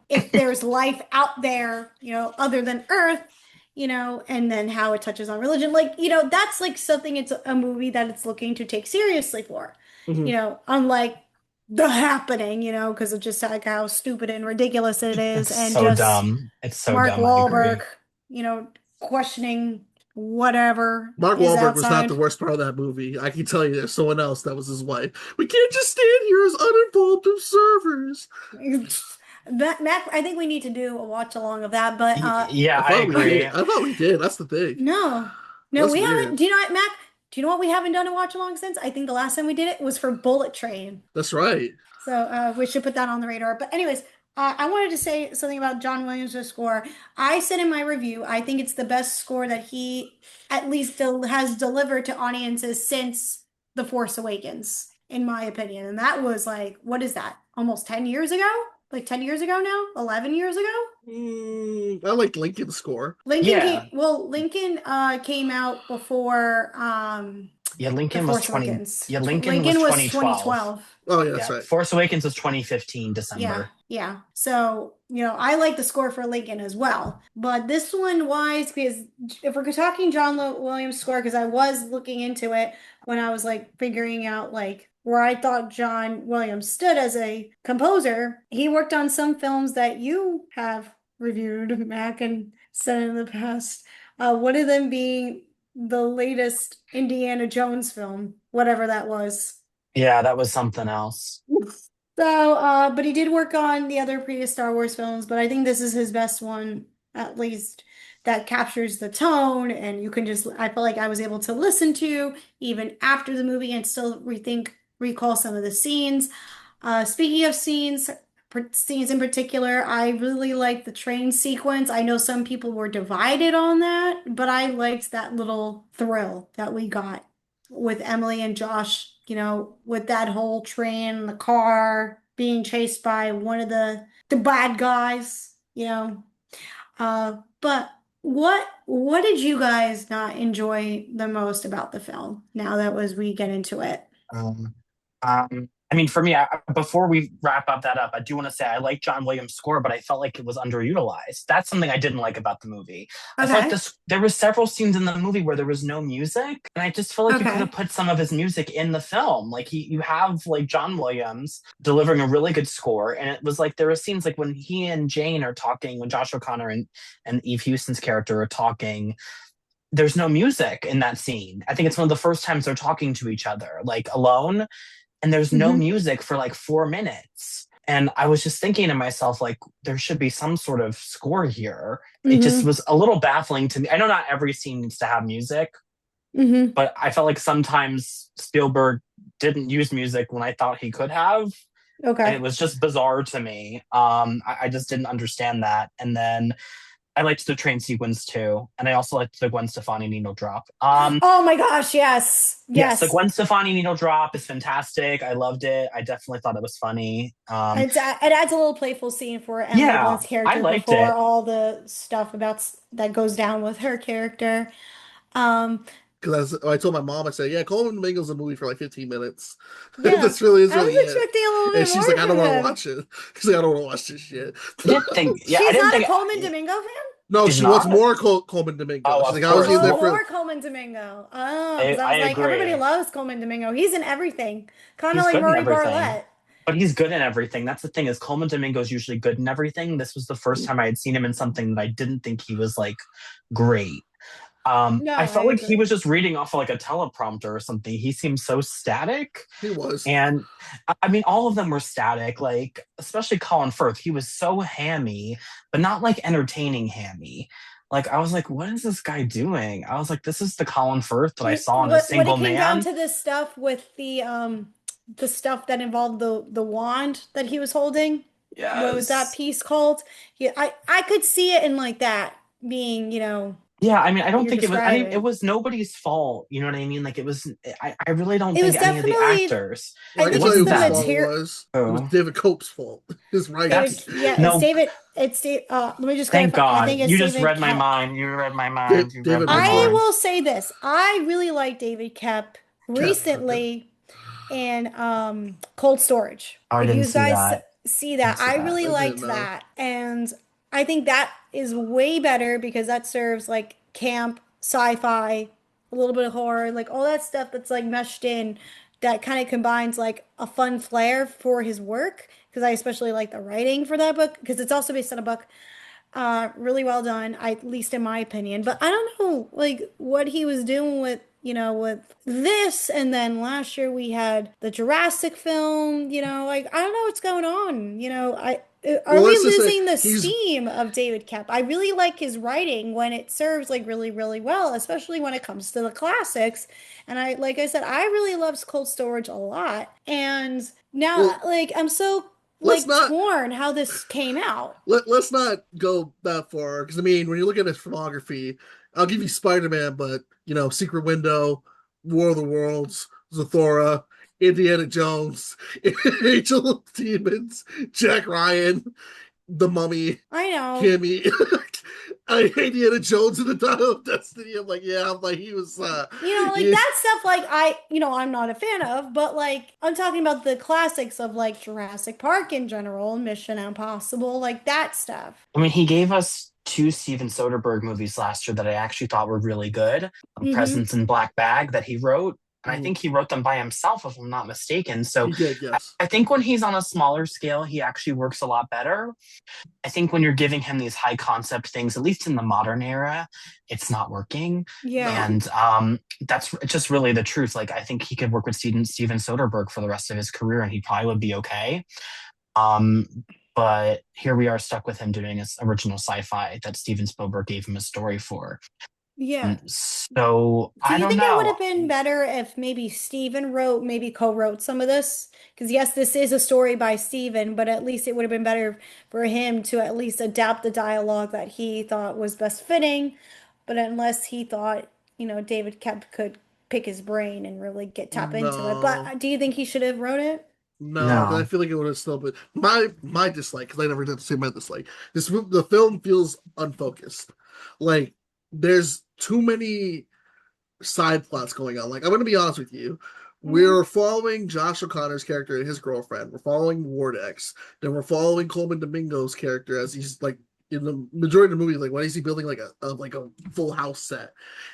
if there's life out there, other than Earth, and then how it touches on religion, that's like something, it's a movie that it's looking to take seriously for, unlike The Happening, because of just like how stupid and ridiculous it is. It's and so just dumb. It's so Mark dumb. Wahlberg, questioning whatever. Mark Wahlberg was not the worst part of that movie. I can tell you there's someone else that was his wife. We can't just stand here as uninvolved observers. Mac, I think we need to do a watch along of that, but yeah, I agree. I thought we did. That's the thing. No, we haven't. Do you know what, Mac? Do you know what we haven't done a watch along since? I think the last time we did it was for Bullet Train. That's right. So we should put that on the radar. But anyways, I wanted to say something about John Williams' score. I said in my review, I think it's the best score that he at least has delivered to audiences since The Force Awakens, in my opinion. And that was like, what is that? Almost 10 years ago? Like 10 years ago now? 11 years ago? I liked Lincoln's score. Lincoln came out before Lincoln was 2012. Oh yeah, that's right. Force Awakens was 2015 December. Yeah. So, I like the score for Lincoln as well. But this one wise, because if we're talking John Williams score, because I was looking into it when I was like figuring out like where I thought John Williams stood as a composer, he worked on some films that you have reviewed, Mac, and said in the past. One of them being the latest Indiana Jones film, whatever that was. Yeah, that was something else. So, but he did work on the other previous Star Wars films, but I think this is his best one, at least, that captures the tone, and you can I feel like I was able to listen to even after the movie and still recall some of the scenes. Speaking of scenes in particular, I really like the train sequence. I know some people were divided on that, but I liked that little thrill that we got with Emily and Josh, with that whole train, the car being chased by one of the bad guys, but what did you guys not enjoy the most about the film now that we get into it? I mean, for me, before we wrap that up, I do want to say I like John Williams' score, but I felt like it was underutilized. That's something I didn't like about the movie. Okay. I felt there were several scenes in the movie where there was no music, and I just feel like you could have put some of his music in the film. Like you have like John Williams delivering a really good score, and it was like there were scenes like when he and Jane are talking, when Josh O'Connor and Eve Houston's character are talking. There's no music in that scene. I think it's one of the first times they're talking to each other, like alone. And there's no music for like 4 minutes. And I was just thinking to myself, like, there should be some sort of score here. It just was a little baffling to me. I know not every scene needs to have music, but I felt like sometimes Spielberg didn't use music when I thought he could have. Okay. And it was just bizarre to me. I just didn't understand that. And then I liked the train sequence too, and I also liked the Gwen Stefani needle drop. Oh my gosh, yes. The Gwen Stefani needle drop is fantastic. I loved it. I definitely thought it was funny. It adds a little playful scene for Emily Blunt's character I liked before it. all the stuff that goes down with her character. because I told my mom, I said, yeah, Coleman Domingo's a movie for like 15 minutes. Yeah. That's really is I really was it. expecting a little And bit she's more like, I don't from want to him. watch it. She's like, I don't want to watch this shit. I didn't think. Yeah, I She's didn't not a think. Coleman Domingo fan? No, She's she wants not? more Coleman Domingo. Oh, She's of like, I was course. in there Oh, for. more Coleman Domingo. Oh, because I I was like, everybody agree. loves Coleman Domingo. He's in everything. Kind of He's like good in Murray everything. Bartlett. But he's good in everything. That's the thing, is Coleman Domingo's usually good in everything. This was the first time I had seen him in something that I didn't think he was like great. No, I felt I like he agree. was just reading off of like a teleprompter or something. He seemed so static. He was. And I mean, all of them were static, like, especially Colin Firth. He was so hammy, but not like entertaining hammy. Like, I was like, what is this guy doing? I was like, this is the Colin Firth that I saw in A When Single it came down Man. to this stuff with the stuff that involved the wand that he was holding. What was that Yes. piece called? Yeah, I could see it in like that being, Yeah, I mean, I what don't you're think it was it describing. was nobody's fault. You know what I mean? Like, it was, I really don't It was think any of the definitely, actors. Well, I I It can think tell it's you wasn't the whose them. fault it material. was. It was Oh, David Cope's fault. His writing. David, that's yeah, it's no. David. It's Dave. Let me just Thank clarify. I God. think it's You just David read my Kep. mind. You read my mind. You read David my I Mitchell. mind. will say this. I really like David Kep Cap. recently in Cold Storage. Oh, I If didn't you see guys that. see Didn't that, see I that. really I didn't liked know. that. And I think that is way better because that serves like camp, sci-fi, a little bit of horror, like all that stuff that's like meshed in that kind of combines like a fun flair for his work. Because I especially like the writing for that book because it's also based on a book really well done, at least in my opinion. But I don't know, like what he was doing with, with this, and then last year we had the Jurassic film. Like I don't know what's going on. Are Well, we let's just say losing the he's. steam of David Kep? I really like his writing when it serves like really, really well, especially when it comes to the classics. And like I said, I really loves Cold Storage a lot. And now, Well, like, I'm so let's like not. torn how this came out. Let's not go that far because I mean, when you look at his filmography, I'll give you Spider-Man, but Secret Window, War of the Worlds, Zathura, Indiana Jones, Angel of Demons, Jack Ryan, The Mummy, I know. Kimmy. Indiana Jones and the Dial of Destiny. I'm like, yeah, I'm like, he was Like he, that stuff, like I'm not a fan of, but like I'm talking about the classics of like Jurassic Park in general, Mission Impossible, like that stuff. I mean, he gave us two Steven Soderbergh movies last year that I actually thought were really good. Mm-hmm. Presents in Black Bag that he wrote. And I Mhm. think he wrote them by himself, if I'm not mistaken. So He did, yes. I think when he's on a smaller scale, he actually works a lot better. I think when you're giving him these high concept things, at least in the modern era, it's not working. Yeah. No. And that's just really the truth. Like, I think he could work with Steven Soderbergh for the rest of his career and he probably would be okay. Um, but here we are stuck with him doing his original sci-fi that Steven Spielberg gave him a story for. Yeah. So Do I you don't think it would know. have been better if maybe Steven maybe co-wrote some of this? Because yes, this is a story by Steven, but at least it would have been better for him to at least adapt the dialogue that he thought was best fitting. But unless he thought, David Kep could pick his brain and really tap into it. But No. do you think he should have wrote it? No, because I No. feel like it would have still been my dislike. Because I never did say my dislike. The film feels unfocused. Like there's too many side plots going on. Like I'm going to be honest with you, Hmm. we're following Josh O'Connor's character and his girlfriend. We're following Ward X. Then we're following Coleman Domingo's character as he's like in the majority of the movie. Like why is he building like a full house set?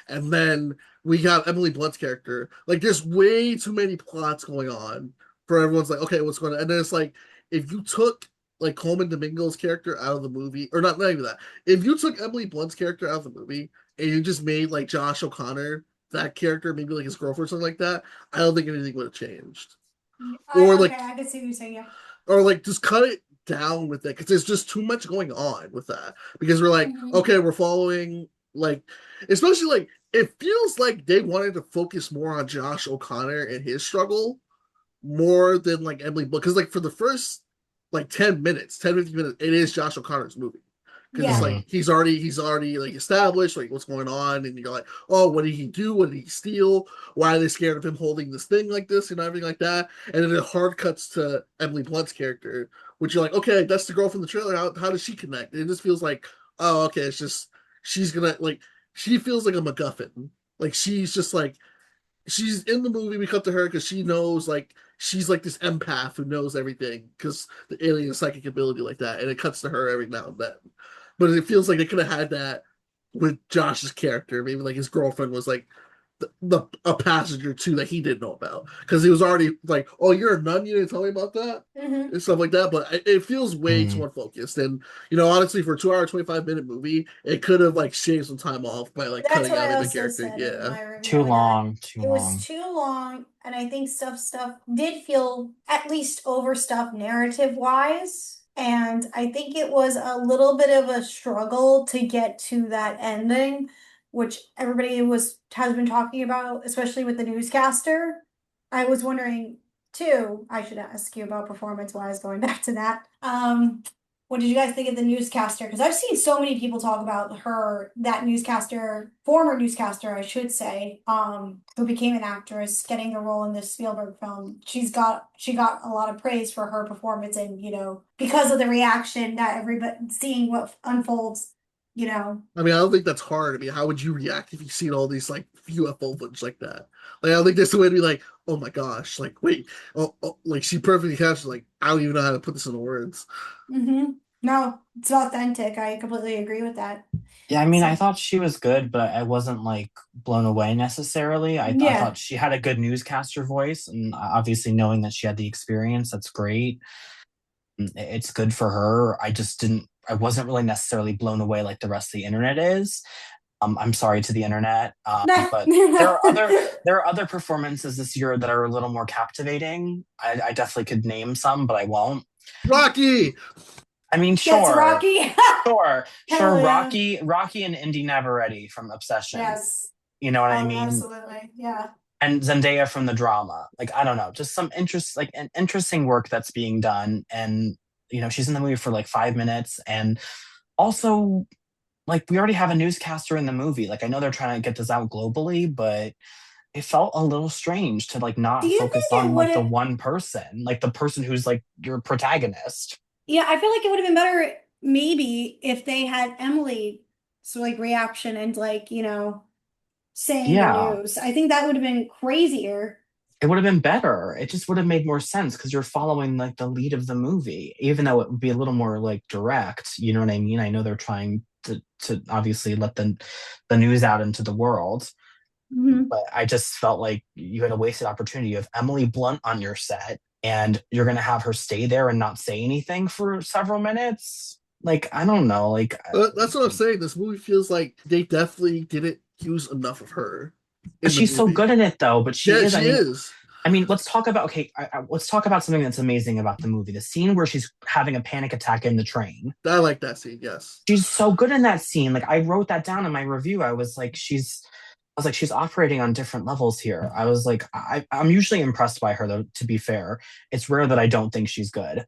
And then we got Emily Blunt's character. Like there's way too many plots going on for everyone's like, okay, what's going on? And then it's like if you took like Coleman Domingo's character out of the movie, or not even that. If you took Emily Blunt's character out of the movie and you just made like Josh O'Connor that character, maybe like his girlfriend or something like that, I don't think anything would have changed. Or Okay, like, I can see what you're saying. Yeah. or like, just cut it down with it because there's just too much going on with that. Because we're like, Hmm. okay, we're following like, especially like it feels like they wanted to focus more on Josh O'Connor and his struggle more than like Emily Blunt. Because like for the first like 10 minutes, 10-15 minutes, it is Josh O'Connor's movie because it's Yeah. like he's already like established like what's going on, and you're like, oh, what did he do, what did he steal, why are they scared of him holding this thing like this and everything like that. And then it hard cuts to Emily Blunt's character, which you're like, okay, that's the girl from the trailer, how does she connect? And it just feels like, oh, okay, it's just she's gonna like she feels like a MacGuffin, Like she's just like she's in the movie. We cut to her because she knows like she's like this empath who knows everything because the alien psychic ability like that, and it cuts to her every now and then. But it feels like they could have had that with Josh's character. Maybe like his girlfriend was like a passenger too that he didn't know about because he was already like, "Oh, you're a nun. You didn't tell me about that," and stuff like that. But it feels way too unfocused. And honestly, for a 2 hour 25 minute movie, it could have like shaved some time off by like That's cutting what out I every also character. said in my review. Too long. It was too long, and I think stuff did feel at least overstuffed narrative wise. And I think it was a little bit of a struggle to get to that ending, which everybody has been talking about, especially with the newscaster. I was wondering too, I should ask you about performance wise, going back to that. What did you guys think of the newscaster? Because I've seen so many people talk about that newscaster, former newscaster, I should say, who became an actress, getting the role in this Spielberg film. She got a lot of praise for her performance, and because of the reaction that everybody seeing what unfolds. I mean, I don't think that's hard. I mean, how would you react if you seen all these like UFO footage like that? Like, I don't think there's a way to be like, oh my gosh, like wait, like she perfectly captured. Like, I don't even know how to put this into words. No, it's authentic. I completely agree with that. Yeah, I mean, I thought she was good, but I wasn't like blown away necessarily. I thought she had a good newscaster voice, and obviously knowing that she had the experience, that's great. It's good for her. I wasn't really necessarily blown away like the rest of the internet is. I'm sorry to the internet, but there are other performances this year that are a little more captivating. I definitely could name some, but I won't. Rocky. I mean, sure. Yes, Rocky. sure. Yeah. Rocky and Indy Navarrete from Obsession. Yes. You know what I mean? Absolutely. Yeah. And Zendaya from the drama. Like, I don't know, just some interesting work that's being done. And, she's in the movie for like 5 minutes. And also, like, we already have a newscaster in the movie. Like, I know they're trying to get this out globally, but it felt a little strange to like not focus on like the one person, like the person who's like your protagonist. Yeah, I feel like it would have been better maybe if they had Emily reaction and saying the news. I think that would have been crazier. It would have been better. It just would have made more sense because you're following like the lead of the movie, even though it would be a little more like direct. You know what I mean? I know they're trying to obviously let the news out into the world. But I just felt like you had a wasted opportunity. You have Emily Blunt on your set, and you're going to have her stay there and not say anything for several minutes. Like, I don't know. Like, that's what I'm saying. This movie feels like they definitely didn't use enough of her. She's so good in it, though. But she is. I mean, let's talk about something that's amazing about the movie. The scene where she's having a panic attack in the train. I like that scene, yes. She's so good in that scene. Like, I wrote that down in my review. I was like, she's operating on different levels here. I was like, I'm usually impressed by her, though, to be fair. It's rare that I don't think she's good,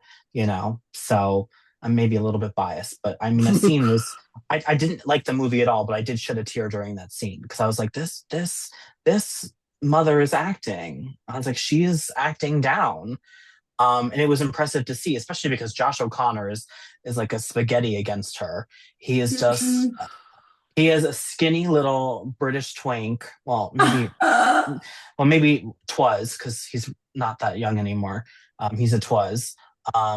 So I'm maybe a little bit biased. But I mean, the scene was... I didn't like the movie at all, but I did shed a tear during that scene because I was like, this mother is acting. I was like, she is acting down. And it was impressive to see, especially because Josh O'Connor is like a spaghetti against her. He is just... He is a skinny little British twink. Well, maybe twas, because he's not that young anymore. He's a twas,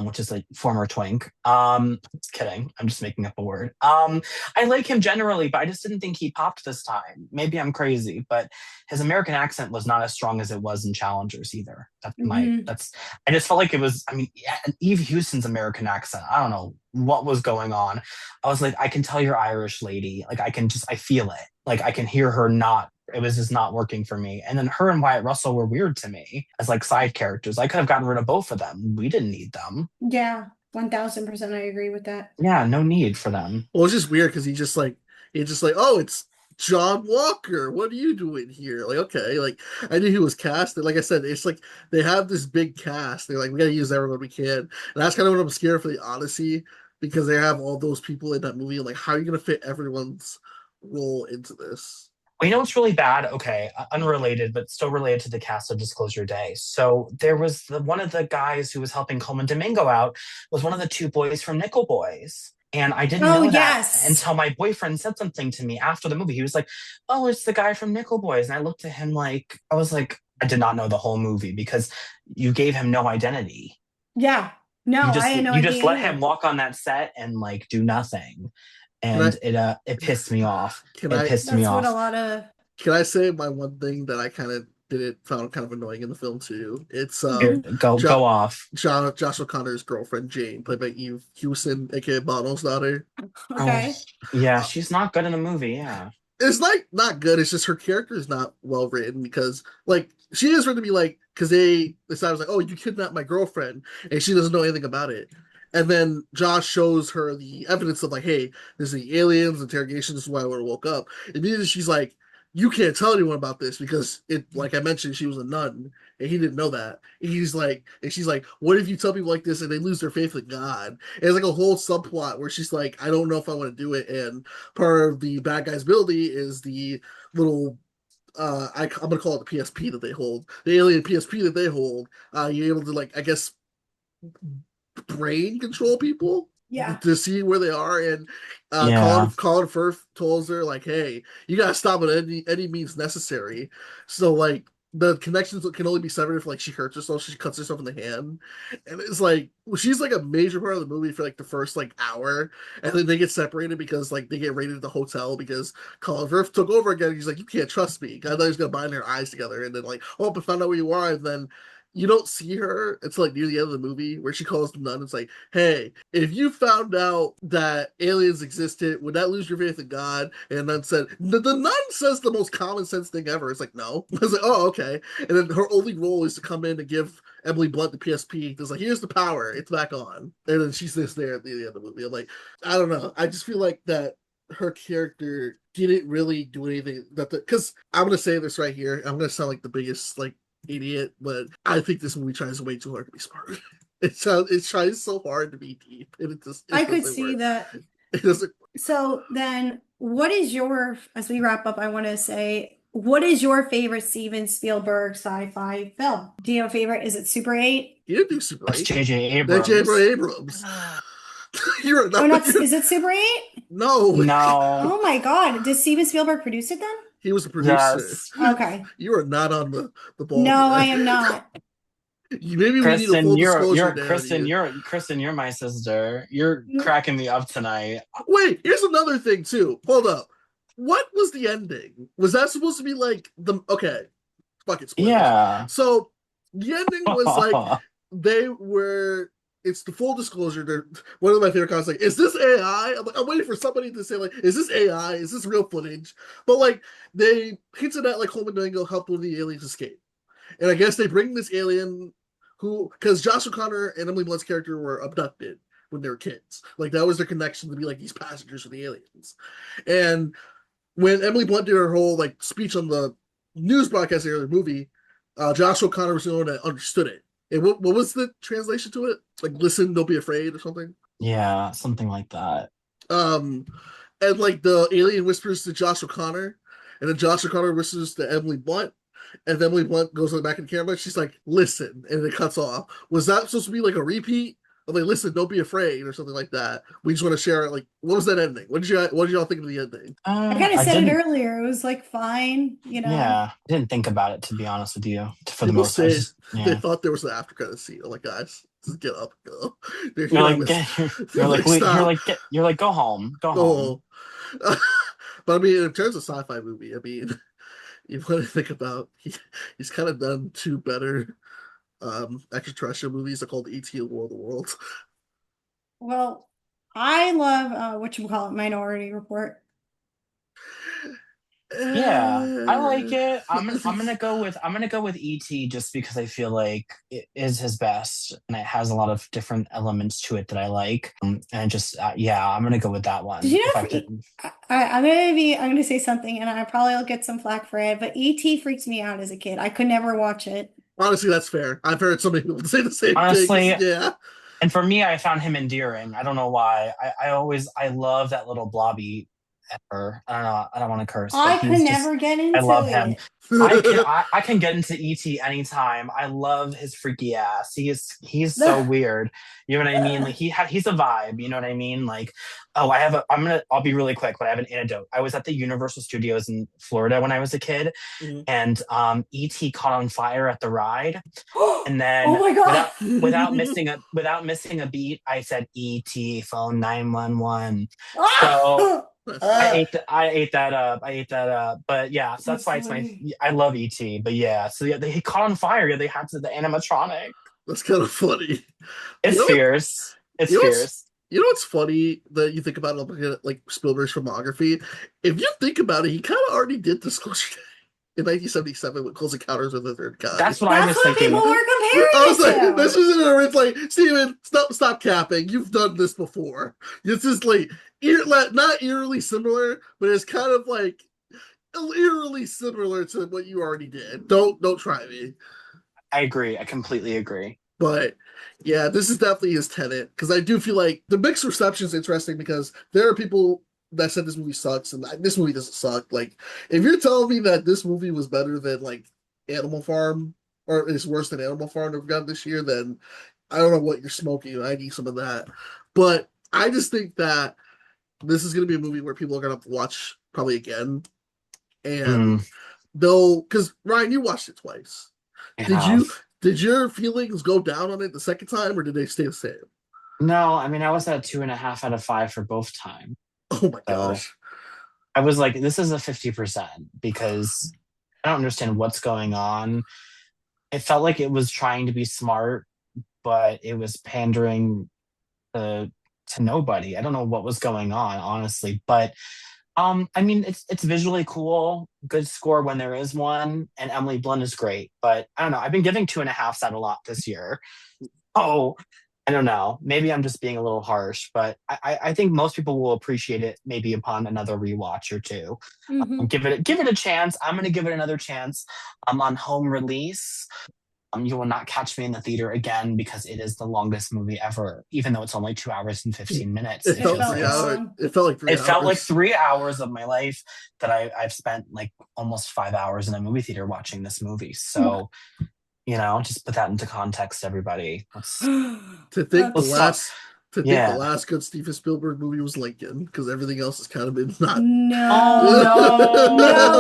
which is a former twink. Just kidding. I'm just making up a word. I like him generally, but I just didn't think he popped this time. Maybe I'm crazy, but his American accent was not as strong as it was in Challengers either. I just felt like it was, Eve Houston's American accent. I don't know what was going on. I was like, I can tell you're Irish, lady. Like, I feel it. Like, I can hear her not. It was just not working for me. And then her and Wyatt Russell were weird to me as like side characters. I could have gotten rid of both of them. We didn't need them. Yeah, 1000%. I agree with that. Yeah, no need for them. Well, it's just weird because he's just like, oh, it's John Walker. What are you doing here? Like, okay, like I knew he was cast. And like I said, it's like they have this big cast. They're like, we got to use everyone we can. And that's kind of what I'm scared for the Odyssey because they have all those people in that movie. And like, how are you going to fit everyone's role into this? Well, what's really bad? Okay, unrelated, but still related to the cast of Disclosure Day. So there was one of the guys who was helping Coleman Domingo out was one of the two boys from Nickel Boys. And I didn't Oh, know that yes. until my boyfriend said something to me after the movie. He was like, "Oh, it's the guy from Nickel Boys." And I looked at him like, I was like, I did not know the whole movie because you gave him no identity. Yeah. No, I had no You just idea let either. him walk on that set and like do nothing. Can And I- it pissed me off. Can It I- pissed me That's what a off. lot of. Can I say my one thing that I kind of found kind of annoying in the film too? It's Go off. Josh O'Connor's girlfriend Jane, played by Eve Hewson, aka Bono's daughter. Okay. Yeah, she's not good in the movie. Yeah. It's like not good. It's just her character is not well written because like she is written to be like because they decided like, oh, you kidnapped my girlfriend and she doesn't know anything about it. And then Josh shows her the evidence of like, hey, there's the aliens, interrogation, this is why I would have woke up. Immediately she's like, you can't tell anyone about this because it, like I mentioned, she was a nun and he didn't know that. And he's like, and she's like, what if you tell people like this and they lose their faith in God? And it's like a whole subplot where she's like, I don't know if I want to do it. And part of the bad guy's ability is the little I'm gonna call it the PSP that they hold, the alien PSP that they hold. You're able to like, I guess, brain control people. Yeah. To see where they are, and Colin Firth tells her like, "Hey, you gotta stop at any means necessary." So like the connections can only be severed if like she hurts herself, she cuts herself in the hand, and it's like she's like a major part of the movie for like the first like hour, and then they get separated because like they get raided at the hotel because Colin Firth took over again. He's like, "You can't trust me." I thought he was gonna bind their eyes together, and then like, oh, but found out where you are, and then you don't see her until like near the end of the movie where she calls the nun. It's like, hey, if you found out that aliens existed, would that lose your faith in God? And the nun said, the nun says the most common sense thing ever. It's like, no. I was like, oh, okay. And then her only role is to come in and give Emily Blunt the PSP. It's like, here's the power. It's back on. And then she sits there at the end of the movie. I'm like, I don't know. I just feel like that her character didn't really do anything. Because I'm going to say this right here. I'm going to sound like the biggest, like, idiot, but I think this movie tries way too hard to be smart. It tries so hard to be deep, and I could see work. that. It doesn't. So then, what is your, as we wrap up, I want to say, what is your favorite Steven Spielberg sci-fi film? Do you have a favorite? Is it Super 8? You didn't do Super 8. That's J.J. That's Abrams. J.J. Abrams. You're not. Oh, not, is it Super 8? No. Oh my God! Did Steven Spielberg produce it then? He was a producer. Yes. Okay. You are not on the ball. No, I am not. Maybe we need a full disclosure. Kristen, you're my sister. You're cracking me up tonight. Wait, here's another thing too. Hold up. What was the ending? Was that supposed to be like the okay? Fuck it. Spoilers. Yeah. So the ending was like they were. It's the full disclosure. They're one of my favorite comments. Like, is this AI? I'm waiting for somebody to say like, is this AI? Is this real footage? But like, they hinted at like Home and Domingo helped one of the aliens escape, and I guess they bring this alien who, because Josh O'Connor and Emily Blunt's character were abducted when they were kids. Like that was their connection to be like these passengers for the aliens. And when Emily Blunt did her whole like speech on the news broadcast of the movie, Josh O'Connor was the one that understood it. And what was the translation to it? Like, listen, don't be afraid, or something. Yeah, something like that. And like the alien whispers to Josh O'Connor, and then Josh O'Connor whispers to Emily Blunt, and Emily Blunt goes on the back of the camera. She's like, "Listen," and it cuts off. Was that supposed to be like a repeat of like, "Listen, don't be afraid," or something like that? We just want to share it. Like, what was that ending? What did y'all think of the ending? I kind of said it earlier. It was like fine, you know. Yeah, I didn't think about it, to be honest with you. For the People most part, they thought there was an after credit scene. I'm like, guys, just get up, go. You're like, go home, go home. But I mean, in terms of sci-fi movie, I mean, you want to think about he's kind of done two better extraterrestrial movies. They're called E.T. and War of the Worlds. Well, I love Minority Report. Yeah, I like it. I'm gonna go with E.T. just because I feel like it is his best and it has a lot of different elements to it that I like. And just I'm gonna go with that one. Did you know? I'm gonna say something, and I probably will get some flack for it. But E.T. freaks me out as a kid. I could never watch it. Honestly, that's fair. I've heard so many people say the same Honestly, thing. Yeah. And for me, I found him endearing. I don't know why. I love that little blobby ever. I don't want to curse, I but could he's never get into I love him. it. I can get into E.T. anytime. I love his freaky ass. He's so weird. You know what I mean? Like he's a vibe. You know what I mean? Like, oh, I'll be really quick, but I have an anecdote. I was at the Universal Studios in Florida when I was a kid, and E.T. caught on fire at the ride, and then Oh my God. without missing a beat, I said E.T. phone 911. Ah! So I ate that up. But yeah, so that's why I love E.T. But yeah, so yeah, he caught on fire. Yeah, they had to the animatronic. That's kind of funny. It's fierce. It's fierce. You know what's funny that you think about like Spielberg's filmography? If you think about it, he kind of already did Disclosure Day in 1977 with Close Encounters of the Third Kind. That's what I was thinking. People were comparing I was like, to. this is it's like, Steven, stop capping. You've done this before. It's just like not eerily similar, but it's kind of like eerily similar to what you already did. Don't try me. I agree. I completely agree. But yeah, this is definitely his tenet, because I do feel like the mixed reception is interesting, because there are people that said this movie sucks and this movie doesn't suck. Like, if you're telling me that this movie was better than like Animal Farm, or is worse than Animal Farm that we got this year, then I don't know what you're smoking. I need some of that. But I just think that this is going to be a movie where people are going to watch probably again, and because Ryan, you watched it twice. Did your feelings go down on it the second time, or did they stay the same? No, I mean, I was at 2.5 out of 5 for both times. Oh my gosh. I was like, this is a 50% because I don't understand what's going on. It felt like it was trying to be smart, but it was pandering to nobody. I don't know what was going on, honestly. But I mean, it's visually cool, good score when there is one, and Emily Blunt is great. But I don't know. I've been giving 2.5s out a lot this year. Oh, I don't know. Maybe I'm just being a little harsh, but I think most people will appreciate it maybe upon another rewatch or two. Give it a chance. I'm going to give it another chance. On home release. You will not catch me in the theater again because it is the longest movie ever, even though it's only 2 hours and 15 minutes. It felt like 3 hours. It felt like 3 hours of my life that I've spent like almost 5 hours in a movie theater watching this movie. So, just put that into context, everybody. To think the last good Steven Spielberg movie was Lincoln, because everything else has kind of been not. No,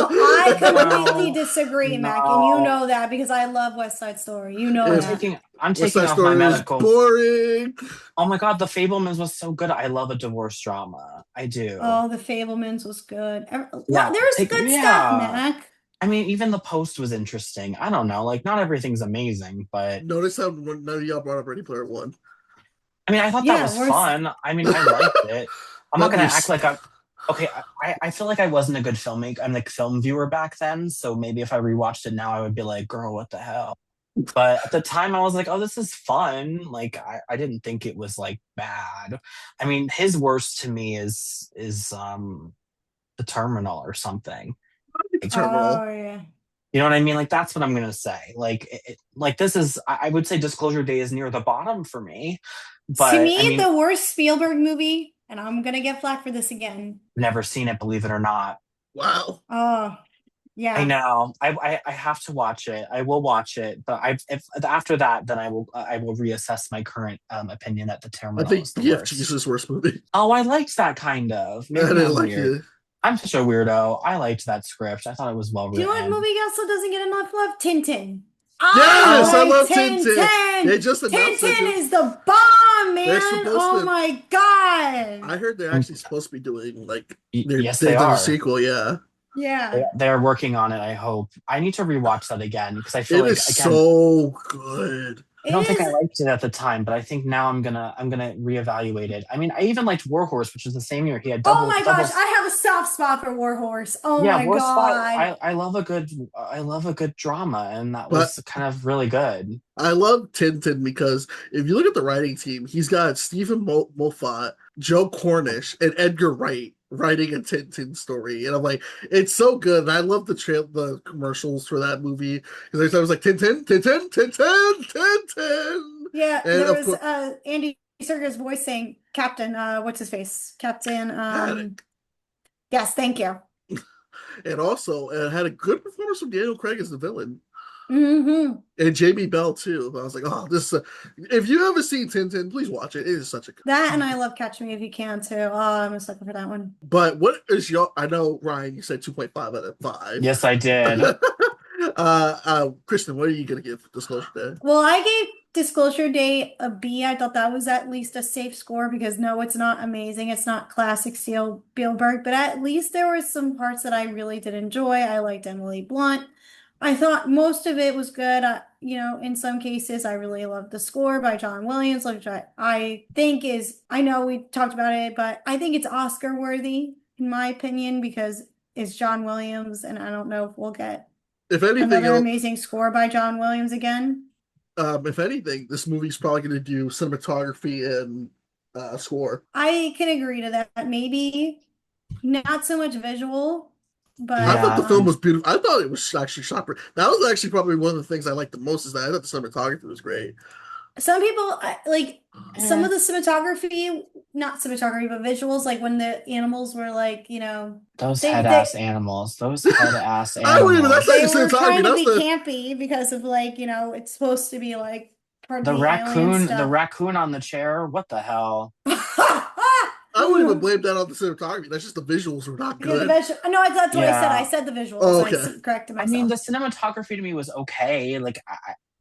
I completely disagree, Mac, and you know that because I love West Side Story. You know that. I'm taking off my medical. Boring. Oh my God, The Fabelmans was so good. I love a divorce drama. I do. Oh, The Fabelmans was good. There's good stuff, Mac. I mean, even The Post was interesting. I don't know, like not everything's amazing, but notice how none of y'all brought up Ready Player One. I mean, I thought that was fun. I mean, I liked it. I'm not going to act like I'm okay. I feel like I wasn't a good filmmaker. I'm like film viewer back then. So maybe if I rewatched it now, I would be like, girl, what the hell? But at the time I was like, oh, this is fun. Like, I didn't think it was like bad. I mean, his worst to me is The Terminal or something. The Terminal. Oh, yeah. You know what I mean? Like, that's what I'm going to say. Like, this is, I would say Disclosure Day is near the bottom for me. But to me, the worst Spielberg movie, and I'm gonna get flack for this again. Never seen it, believe it or not. Wow. Oh, yeah. I know. I have to watch it. I will watch it, but if after that, then I will reassess my current opinion at The Terminal. I think BFG's worst movie. Oh, I liked that kind of. Maybe I didn't like it. I'm such a weirdo. I liked that script. I thought it was well written. Do you know what movie also doesn't get enough love? Tintin. Yes, I love Tintin. They just announced Tintin is the bomb, man. Oh my God. I heard they're actually supposed to be doing like they are a sequel. Yeah. They're working on it. I hope. I need to rewatch that again because I feel it is so good. I don't think I liked it at the time, but I think now I'm gonna reevaluate it. I mean, I even liked Warhorse, which was the same year. He had double. Oh my gosh, I have a soft spot for Warhorse. Oh my God. I love a good drama, and that was kind of really good. I love Tintin because if you look at the writing team, he's got Stephen Moffat, Joe Cornish, and Edgar Wright writing a Tintin story, and I'm like, it's so good. And I love the commercials for that movie because I was like, Tintin. Yeah, and there was Andy Serkis voicing Captain. What's his face? Captain. Yes, thank you. And also, it had a good performance from Daniel Craig as the villain. Mm-hmm. And Jamie Bell, too. I was like, oh, this is if you haven't seen Tintin, please watch it. It is such a good That and I love Catch Me If You Can too. Oh, I'm a sucker for that one. But what is your, I know, Ryan, you said 2.5 out of 5. Yes, I did. Kristen, what are you going to give Disclosure Day? Well, I gave Disclosure Day a B. I thought that was at least a safe score because no, it's not amazing. It's not classic Spielberg, but at least there were some parts that I really did enjoy. I liked Emily Blunt. I thought most of it was good. In some cases, I really loved the score by John Williams, which I think is, I know we talked about it, but I think it's Oscar worthy, in my opinion, because it's John Williams, and I don't know if we'll get If anything, another amazing score by John Williams again. If anything, this movie's probably going to do cinematography and score. I can agree to that. Maybe not so much visual, but I thought the film was beautiful. I thought it was actually shot. That was actually probably one of the things I liked the most. Is that I thought the cinematography was great. some people like some of the cinematography, not cinematography, but visuals, like when the animals were like, those head-ass animals. Those head-ass I wouldn't even. animals. That's they not were the trying to be cinematography. campy because of it's supposed to be like part The of the alien raccoon, stuff. the raccoon on the chair. What the hell? I wouldn't even blame that on the cinematography. That's just the visuals were not Yeah, the good. no, that's what I said. Yeah. I said the visuals. Oh, okay. I corrected I myself. mean, the cinematography to me was okay. Like,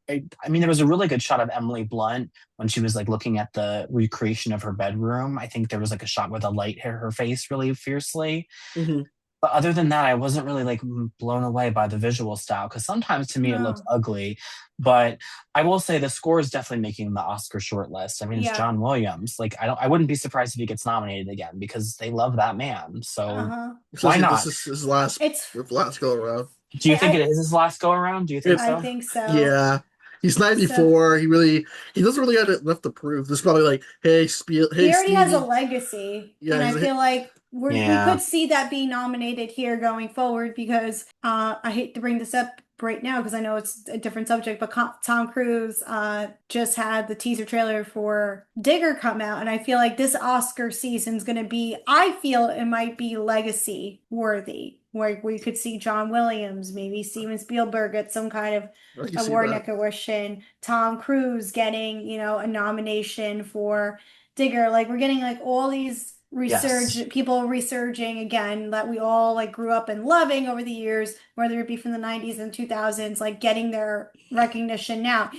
I mean, there was a really good shot of Emily Blunt when she was like looking at the recreation of her bedroom. I think there was like a shot where the light hit her face really fiercely. Mm-hmm. But other than that, I wasn't really like blown away by the visual style because sometimes to me it looks ugly. But I will say the score is definitely making the Oscar shortlist. I mean, it's John Williams. Like, I wouldn't be surprised if he gets nominated again because they love that man. So why not? This is his last go around. Do you think it is his last go around? Do you think so? I think so. Yeah. He's 94. He doesn't really have enough to prove. This is probably like, hey, he already has a legacy. Yeah, and I feel like we could see that being nominated here going forward because I hate to bring this up right now because I know it's a different subject, but Tom Cruise just had the teaser trailer for Digger come out, and I feel like this Oscar season is going to be, I feel it might be legacy worthy, where we could see John Williams, maybe Steven Spielberg get some kind of award recognition, Tom Cruise getting, a nomination for Digger. Like, we're getting like all these people resurging again that we all like grew up and loving over the years, whether it be from the 90s and 2000s, like getting their recognition now.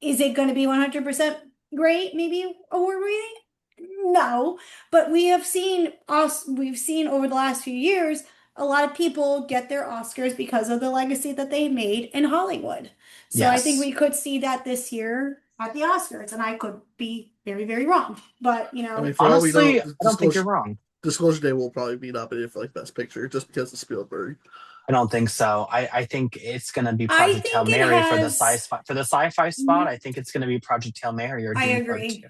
Is it going to be 100% great? Maybe award worthy? No, but we've seen over the last few years a lot of people get their Oscars because of the legacy that they made in Hollywood. So I think we could see that this year at the Oscars, and I could be very, very wrong. But I mean, for honestly, I don't think you're wrong. Disclosure Day will probably be nominated for like Best Picture just because of Spielberg. I don't think so. I think it's going to be Project Hail Mary for the sci-fi spot. I think it's going to be Project Hail Mary or Doom Part 2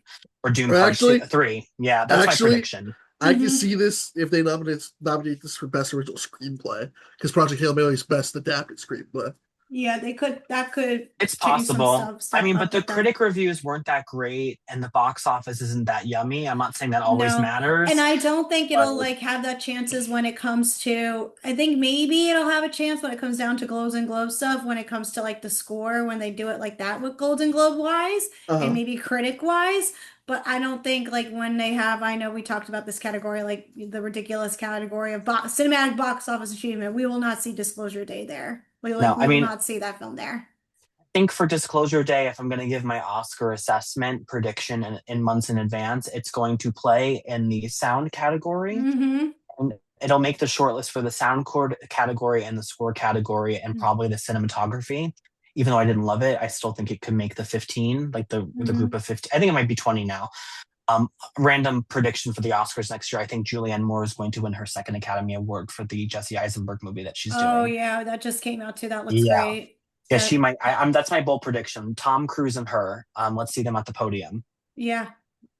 or Doom Part 3. Yeah, that's my prediction. I can see this if they nominate this for Best Original Screenplay because Project Hail Mary is Best Adapted Screenplay. Yeah, they could. That could. It's possible. I mean, but the critic reviews weren't that great, and the box office isn't that yummy. I'm not saying that always matters. And I don't think it'll have that chances when it comes to. I think maybe it'll have a chance when it comes down to Golden Globe stuff. When it comes to like the score, when they do it like that with Golden Globe wise and maybe critic wise. But I don't think like when they have. I know we talked about this category, like the ridiculous category of cinematic box office achievement. We will not see Disclosure Day there. We will not see that film there. I think for Disclosure Day, if I'm going to give my Oscar assessment prediction in months in advance, it's going to play in the sound category. Mm-hmm. And it'll make the shortlist for the sound category and the score category and probably the cinematography. Even though I didn't love it, I still think it could make the 15, like the group of 50. I think it might be 20 now. Random prediction for the Oscars next year. I think Julianne Moore is going to win her second Academy Award for the Jesse Eisenberg movie that she's doing. Oh yeah, that just came out too. That looks great. Yeah, she might. That's my bold prediction. Tom Cruise and her. Let's see them at the podium. Yeah,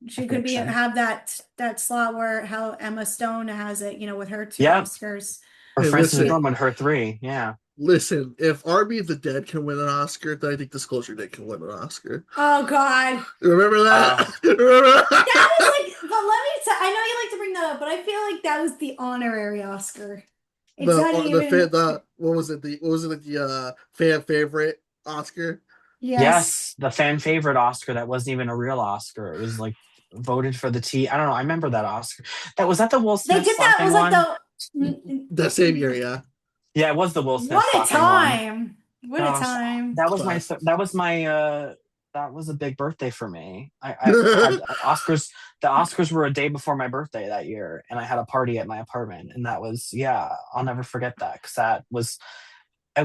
she could have that slot where how Emma Stone has it. with her 2 Oscars. Or Frances McDormand, her 3. Yeah. Listen, if Army of the Dead can win an Oscar, then I think Disclosure Day can win an Oscar. Oh God! Remember that? That was like the I know you like to bring that up, but I feel like that was the honorary Oscar. It's The not even. what was it? The fan favorite Oscar? Yes, the fan favorite Oscar that wasn't even a real Oscar. It was like voted for the T. I don't know. I remember that Oscar. Was that the Will They Smith did that. It slapping was like one? That same year, yeah. Yeah, it was the Will Smith what a slapping one. time! What a Gosh, time! that was that was a big birthday for me. I had Oscars. The Oscars were a day before my birthday that year, and I had a party at my apartment, and that was I'll never forget that because I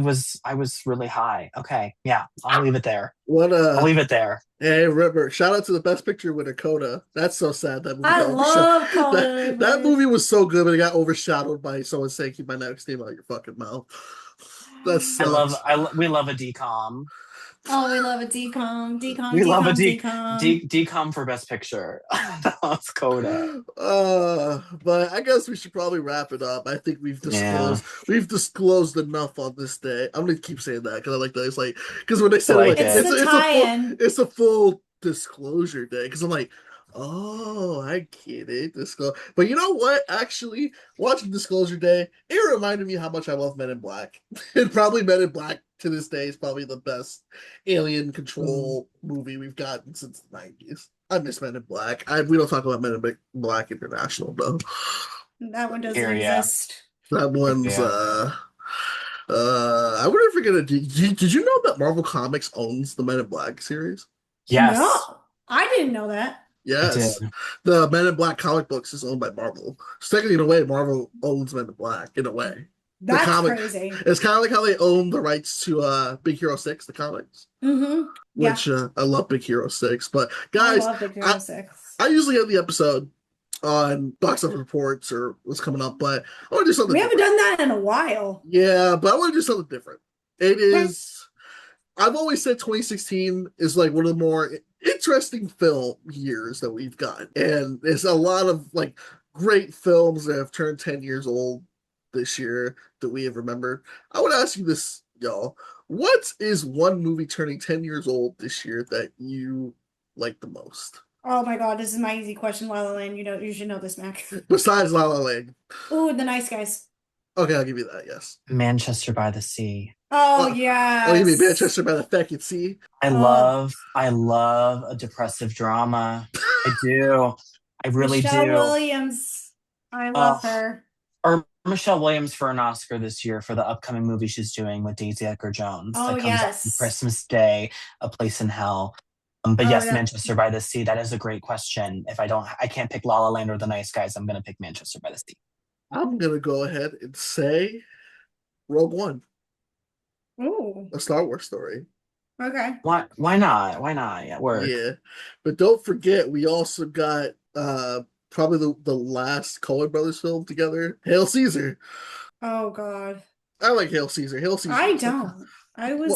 was really high. Okay, yeah, I'll leave it there. I'll leave it there. Hey, River! Shout out to the Best Picture winner, Coda. That's so sad that movie. I love Coda. That movie was so good, but it got overshadowed by someone saying "Keep my next name out of your fucking mouth." That sucks. We love a decom. Oh, we love a decom. We love a decom for Best Picture. That was Coda. But I guess we should probably wrap it up. I think we've disclosed enough on this day. I'm gonna keep saying that because I like that. It's like because when they say it's a full disclosure day because I'm like, oh, I get it. But you know what? Actually, watching Disclosure Day, it reminded me how much I love Men in Black. And probably Men in Black to this day is probably the best alien control movie we've gotten since the 90s. I miss Men in Black. We don't talk about Men in Black International though. That one doesn't exist. That one's I wonder if we're gonna did you know that Marvel Comics owns the Men in Black series? Yes. No, I didn't know that. Yes, the Men in Black comic books is owned by Marvel. So technically, in a way, Marvel owns Men in Black. In a way, that's crazy. It's kind of like how they own the rights to Big Hero 6, the comics. Mm-hmm. Which I love Big Hero 6. But guys, I love Big Hero 6. I usually have the episode on box office reports or what's coming up, but I want to do something. We haven't done that in a while. Yeah, but I want to do something different. It is. I've always said 2016 is like one of the more interesting film years that we've got. And there's a lot of like great films that have turned 10 years old this year that we have remembered. I would ask you this, y'all. What is one movie turning 10 years old this year that you like the most? Oh my God, this is my easy question, La La Land. You should know this, Mac. Besides La La Land. Ooh, The Nice Guys. Okay, I'll give you that, yes. Manchester by the Sea. Oh, yeah. Oh, you mean Manchester by the fucking sea? I love a depressive drama. I do. I really Michelle do. Williams. I love her. Or Michelle Williams for an Oscar this year for the upcoming movie she's doing with Daisy Edgar Jones. Oh, that comes out on Christmas Day, A Place in Hell. Manchester by the Sea. That is a great question. If I can't pick La La Land or The Nice Guys, I'm going to pick Manchester by the Sea. I'm going to go ahead and say Rogue One. Ooh. A Star Wars story. Okay. Why not? Why not? Yeah, work. Yeah. But don't forget, we also got probably the last Coen Brothers film together, Hail Caesar. Oh, God. I like Hail Caesar. Hail Caesar. I don't. I was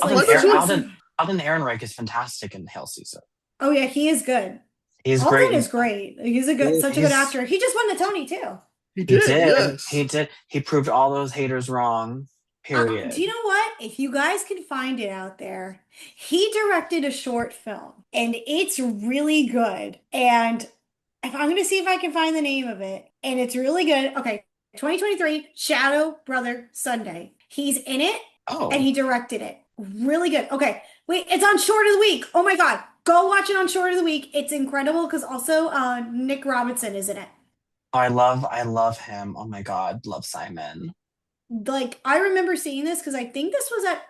Alden Ehrenreich is fantastic in Hail Caesar. Oh, yeah, he is good. He's Alden great. is great. He's such a good actor. He just won the Tony, too. He did. Yes. He did. He proved all those haters wrong. Period. Do you know what? If you guys can find it out there, he directed a short film and it's really good. And if I'm going to see if I can find the name of it, and it's really good. Okay, 2023 Shadow Brother Sunday. He's in it and he directed it. Really good. Okay, wait, it's on Short of the Week. Oh my God. Go watch it on Short of the Week. It's incredible because also Nick Robinson is in it. I love him. Oh my God, love Simon. Like, I remember seeing this because I think this was at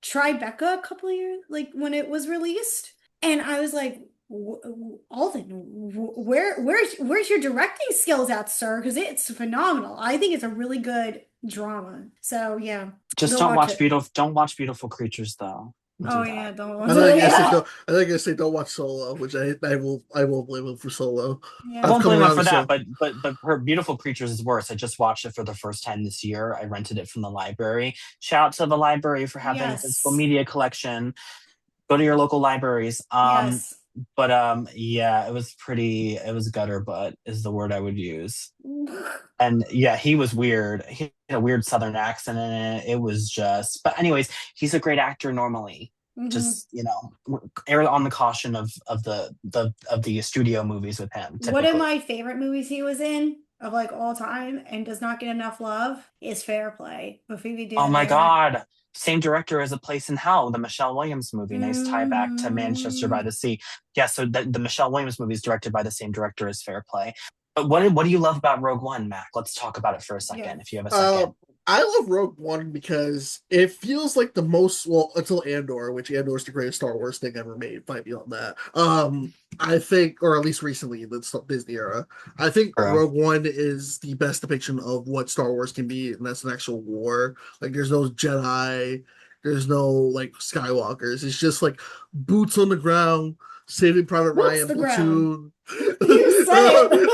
Tribeca a couple of years, like when it was released, and I was like, Alden, where's your directing skills at, sir? Because it's phenomenal. I think it's a really good drama. So yeah, just don't watch Beautiful Creatures though. Yeah, don't watch. I think I say don't watch Solo, which I won't blame him for Solo. Yeah. I won't blame him for that, but her Beautiful Creatures is worse. I just watched it for the first time this year. I rented it from the library. Shout out to the library for having a physical media collection. Go to your local libraries. Yes. But it was gutter butt is the word I would use. And yeah, he was weird. He had a weird Southern accent in it. It was just, but anyways, he's a great actor normally. Just, err on the caution of the studio movies with him. One of Typically. my favorite movies he was in of like all time and does not get enough love is Fair Play with Phoebe Oh my Dynevor. God. Same director as A Place in Hell, the Michelle Williams movie. Nice tie back to Manchester by the Sea. Yeah, so the Michelle Williams movie is directed by the same director as Fair Play. But what do you love about Rogue One, Mac? Let's talk about it for a second, if you have a second. I love Rogue One because it feels like the most, well, until Andor, which Andor is the greatest Star Wars thing ever made. Fight me on that. I think, or at least recently in the Disney era, I think True. Rogue One is the best depiction of what Star Wars can be, and that's an actual war. Like, there's no Jedi, there's no like Skywalkers. It's just like boots on the ground, Saving Private Ryan, platoon. You said it.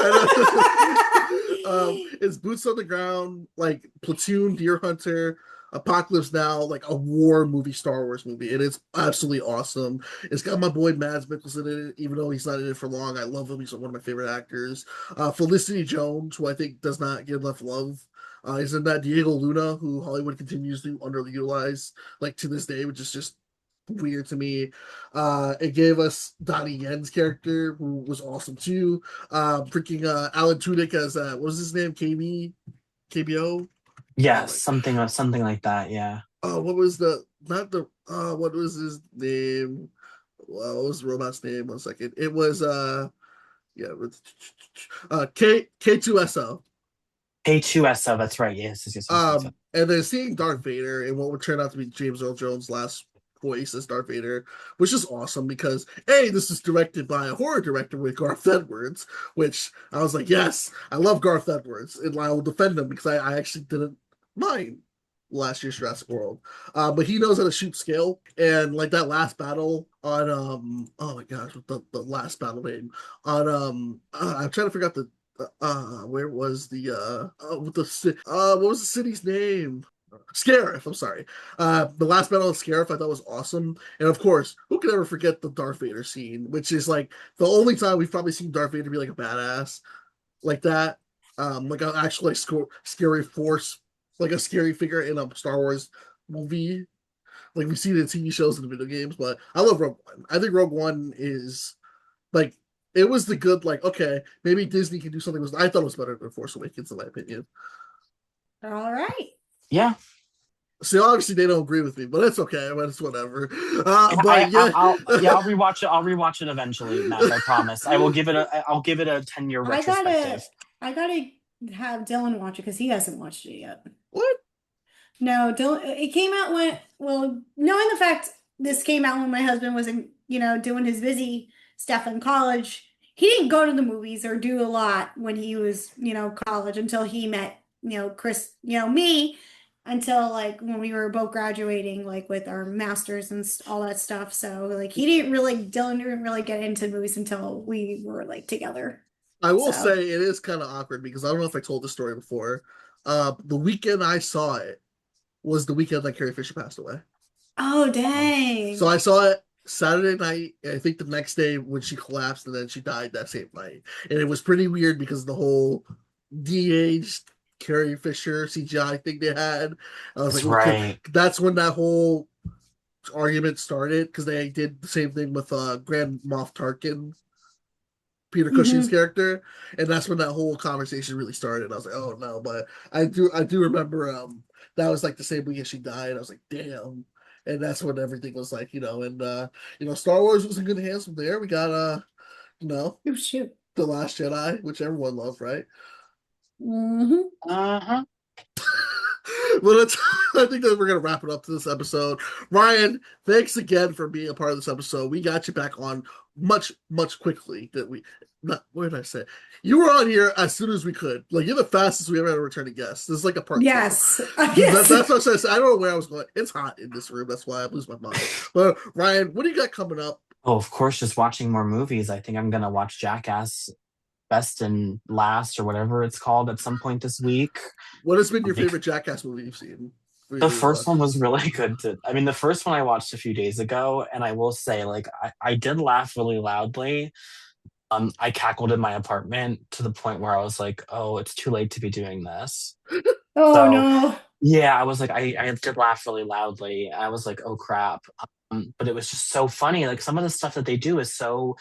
It's boots on the ground, like Platoon, Deer Hunter, Apocalypse Now, like a war movie, Star Wars movie, and it's absolutely awesome. It's got my boy Mads Mikkelsen in it, even though he's not in it for long. I love him; he's one of my favorite actors. Felicity Jones, who I think does not get enough love. Is in that Diego Luna, who Hollywood continues to underutilize, like to this day, which is just weird to me. It gave us Donnie Yen's character, who was awesome too. Freaking Alan Tudyk as what was his name? KBO. Yes, something like that. Yeah. What was the not the what was his name? Well, what was the robot's name? 1 second. It was K2SO. K2SO, that's right. Yes. And then seeing Darth Vader and what would turn out to be James Earl Jones' last voice as Darth Vader, which is awesome because this is directed by a horror director with Garth Edwards, which I was like, yes, I love Garth Edwards, and I will defend him because I actually didn't mind last year's Jurassic World, but he knows how to shoot scale, and like that last battle on oh my gosh, the last battle name on I'm trying to figure out the where was the what was the city's name? Scarif, I'm sorry. The last battle of Scarif I thought was awesome. And of course, who could ever forget the Darth Vader scene, which is like the only time we've probably seen Darth Vader be like a badass like that. Like an actual like scary force, like a scary figure in a Star Wars movie. Like we've seen it in TV shows and video games, but I love Rogue One. I think Rogue One is like it was the good, like, okay, maybe Disney can do something. I thought it was better than Force Awakens, in my opinion. All right. Yeah. See, obviously they don't agree with me, but it's okay. But it's whatever. I'll rewatch it. I'll rewatch it eventually, Matt. I promise. I'll give it a 10-year retrospective. I gotta have Dylan watch it because he hasn't watched it yet. What? No, Dylan. It came out knowing the fact this came out when my husband was doing his busy stuff in college. He didn't go to the movies or do a lot when he was college until he met Chris, me, until like when we were both graduating, like with our masters and all that stuff. So like Dylan didn't really get into movies until we were like together. I will say it is kind of awkward because I don't know if I told this story before. The weekend I saw it was the weekend that Carrie Fisher passed away. Oh, dang. So I saw it Saturday night, and I think the next day when she collapsed, and then she died that same night. And it was pretty weird because of the whole de-aged Carrie Fisher CGI thing they had. I was like, okay, that's when that whole argument started because they did the same thing with Grand Moff Tarkin, Peter Cushing's character, and that's when that whole conversation really started. I was like, oh no, but I do remember that was like the same week as she died. I was like, damn. And that's when everything was like, and Star Wars was in good hands from there. We got oh, shoot. The Last Jedi, which everyone loved, right? Uh-huh. Well, I think that we're gonna wrap it up to this episode. Ryan, thanks again for being a part of this episode. We got you back on much quickly. What did I say? You were on here as soon as we could. Like, you're the fastest we ever had a returning guest. This is like a part. Yes. That's what I said. I don't know where I was going. It's hot in this room. That's why I lose my mind. But Ryan, what do you got coming up? Oh, of course, just watching more movies. I think I'm gonna watch Jackass Best and Last or whatever it's called at some point this week. What has been your favorite Jackass movie you've seen? The first one was really good. The first one I watched a few days ago, and I will say, like, I did laugh really loudly. I cackled in my apartment to the point where I was like, oh, it's too late to be doing this. Oh, no. Yeah, I was like, I did laugh really loudly. I was like, oh crap. But it was just so funny. Like some of the stuff that they do is so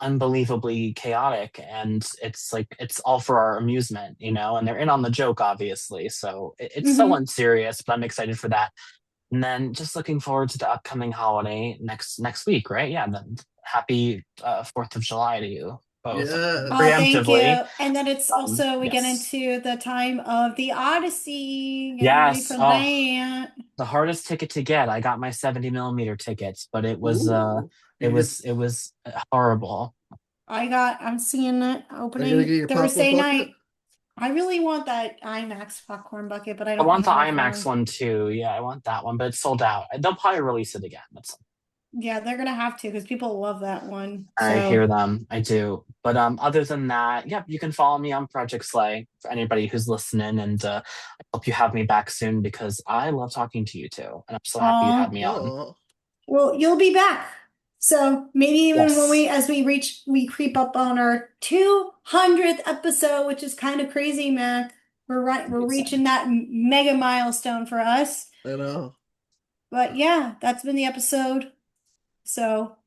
unbelievably chaotic, and it's like it's all for our amusement, and they're in on the joke, obviously. So it's so Hmm. unserious, but I'm excited for that. And then just looking forward to the upcoming holiday next week, right? Yeah, happy 4th of July to you both Oh, Yes. thank preemptively. you. And then it's also, we get Yes. into the time of the Odyssey. Getting ready Yes. for Oh, that. the hardest ticket to get. I got my 70 millimeter tickets, but it was Ooh. it You get, was it was horrible. I'm seeing it are you gonna get opening your popcorn Thursday bucket? night. I really want that IMAX popcorn bucket, but I I don't want the have IMAX one too. Yeah, I want that one, but it's sold out. They'll probably release it again. Yeah, they're gonna have to because people love that one. I hear So, them. I do. But other than that, yeah, you can follow me on Project Slay for anybody who's listening, and I hope you have me back soon because I love talking to you too, and I'm so happy you had oh, me on. Oh, well, you'll be back. So maybe even when Yes. as we creep up on our 200th episode, which is kind of crazy, Mac. We're reaching Amazing. that mega milestone for us. I know. But yeah, that's been the episode. So,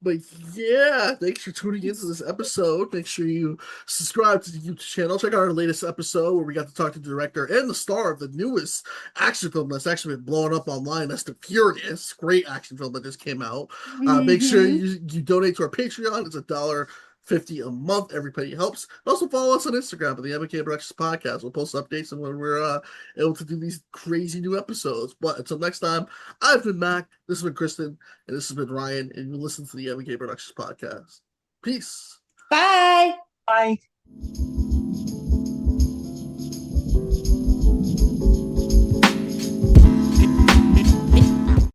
But yeah, thanks for tuning into this episode. Make sure you subscribe to the YouTube channel. Check out our latest episode where we got to talk to the director and the star of the newest action film that's actually been blowing up online. That's The Furious. Great action film that just came out. Make sure mhm. you donate to our Patreon. It's $1.50 a month. Every penny helps. Also follow us on Instagram at the M&K Productions Podcast. We'll post updates on when we're able to do these crazy new episodes. But until next time, I've been Mac. This has been Kristen. And this has been Ryan, and you listen to the M&K Productions Podcast. Peace. Bye. Bye.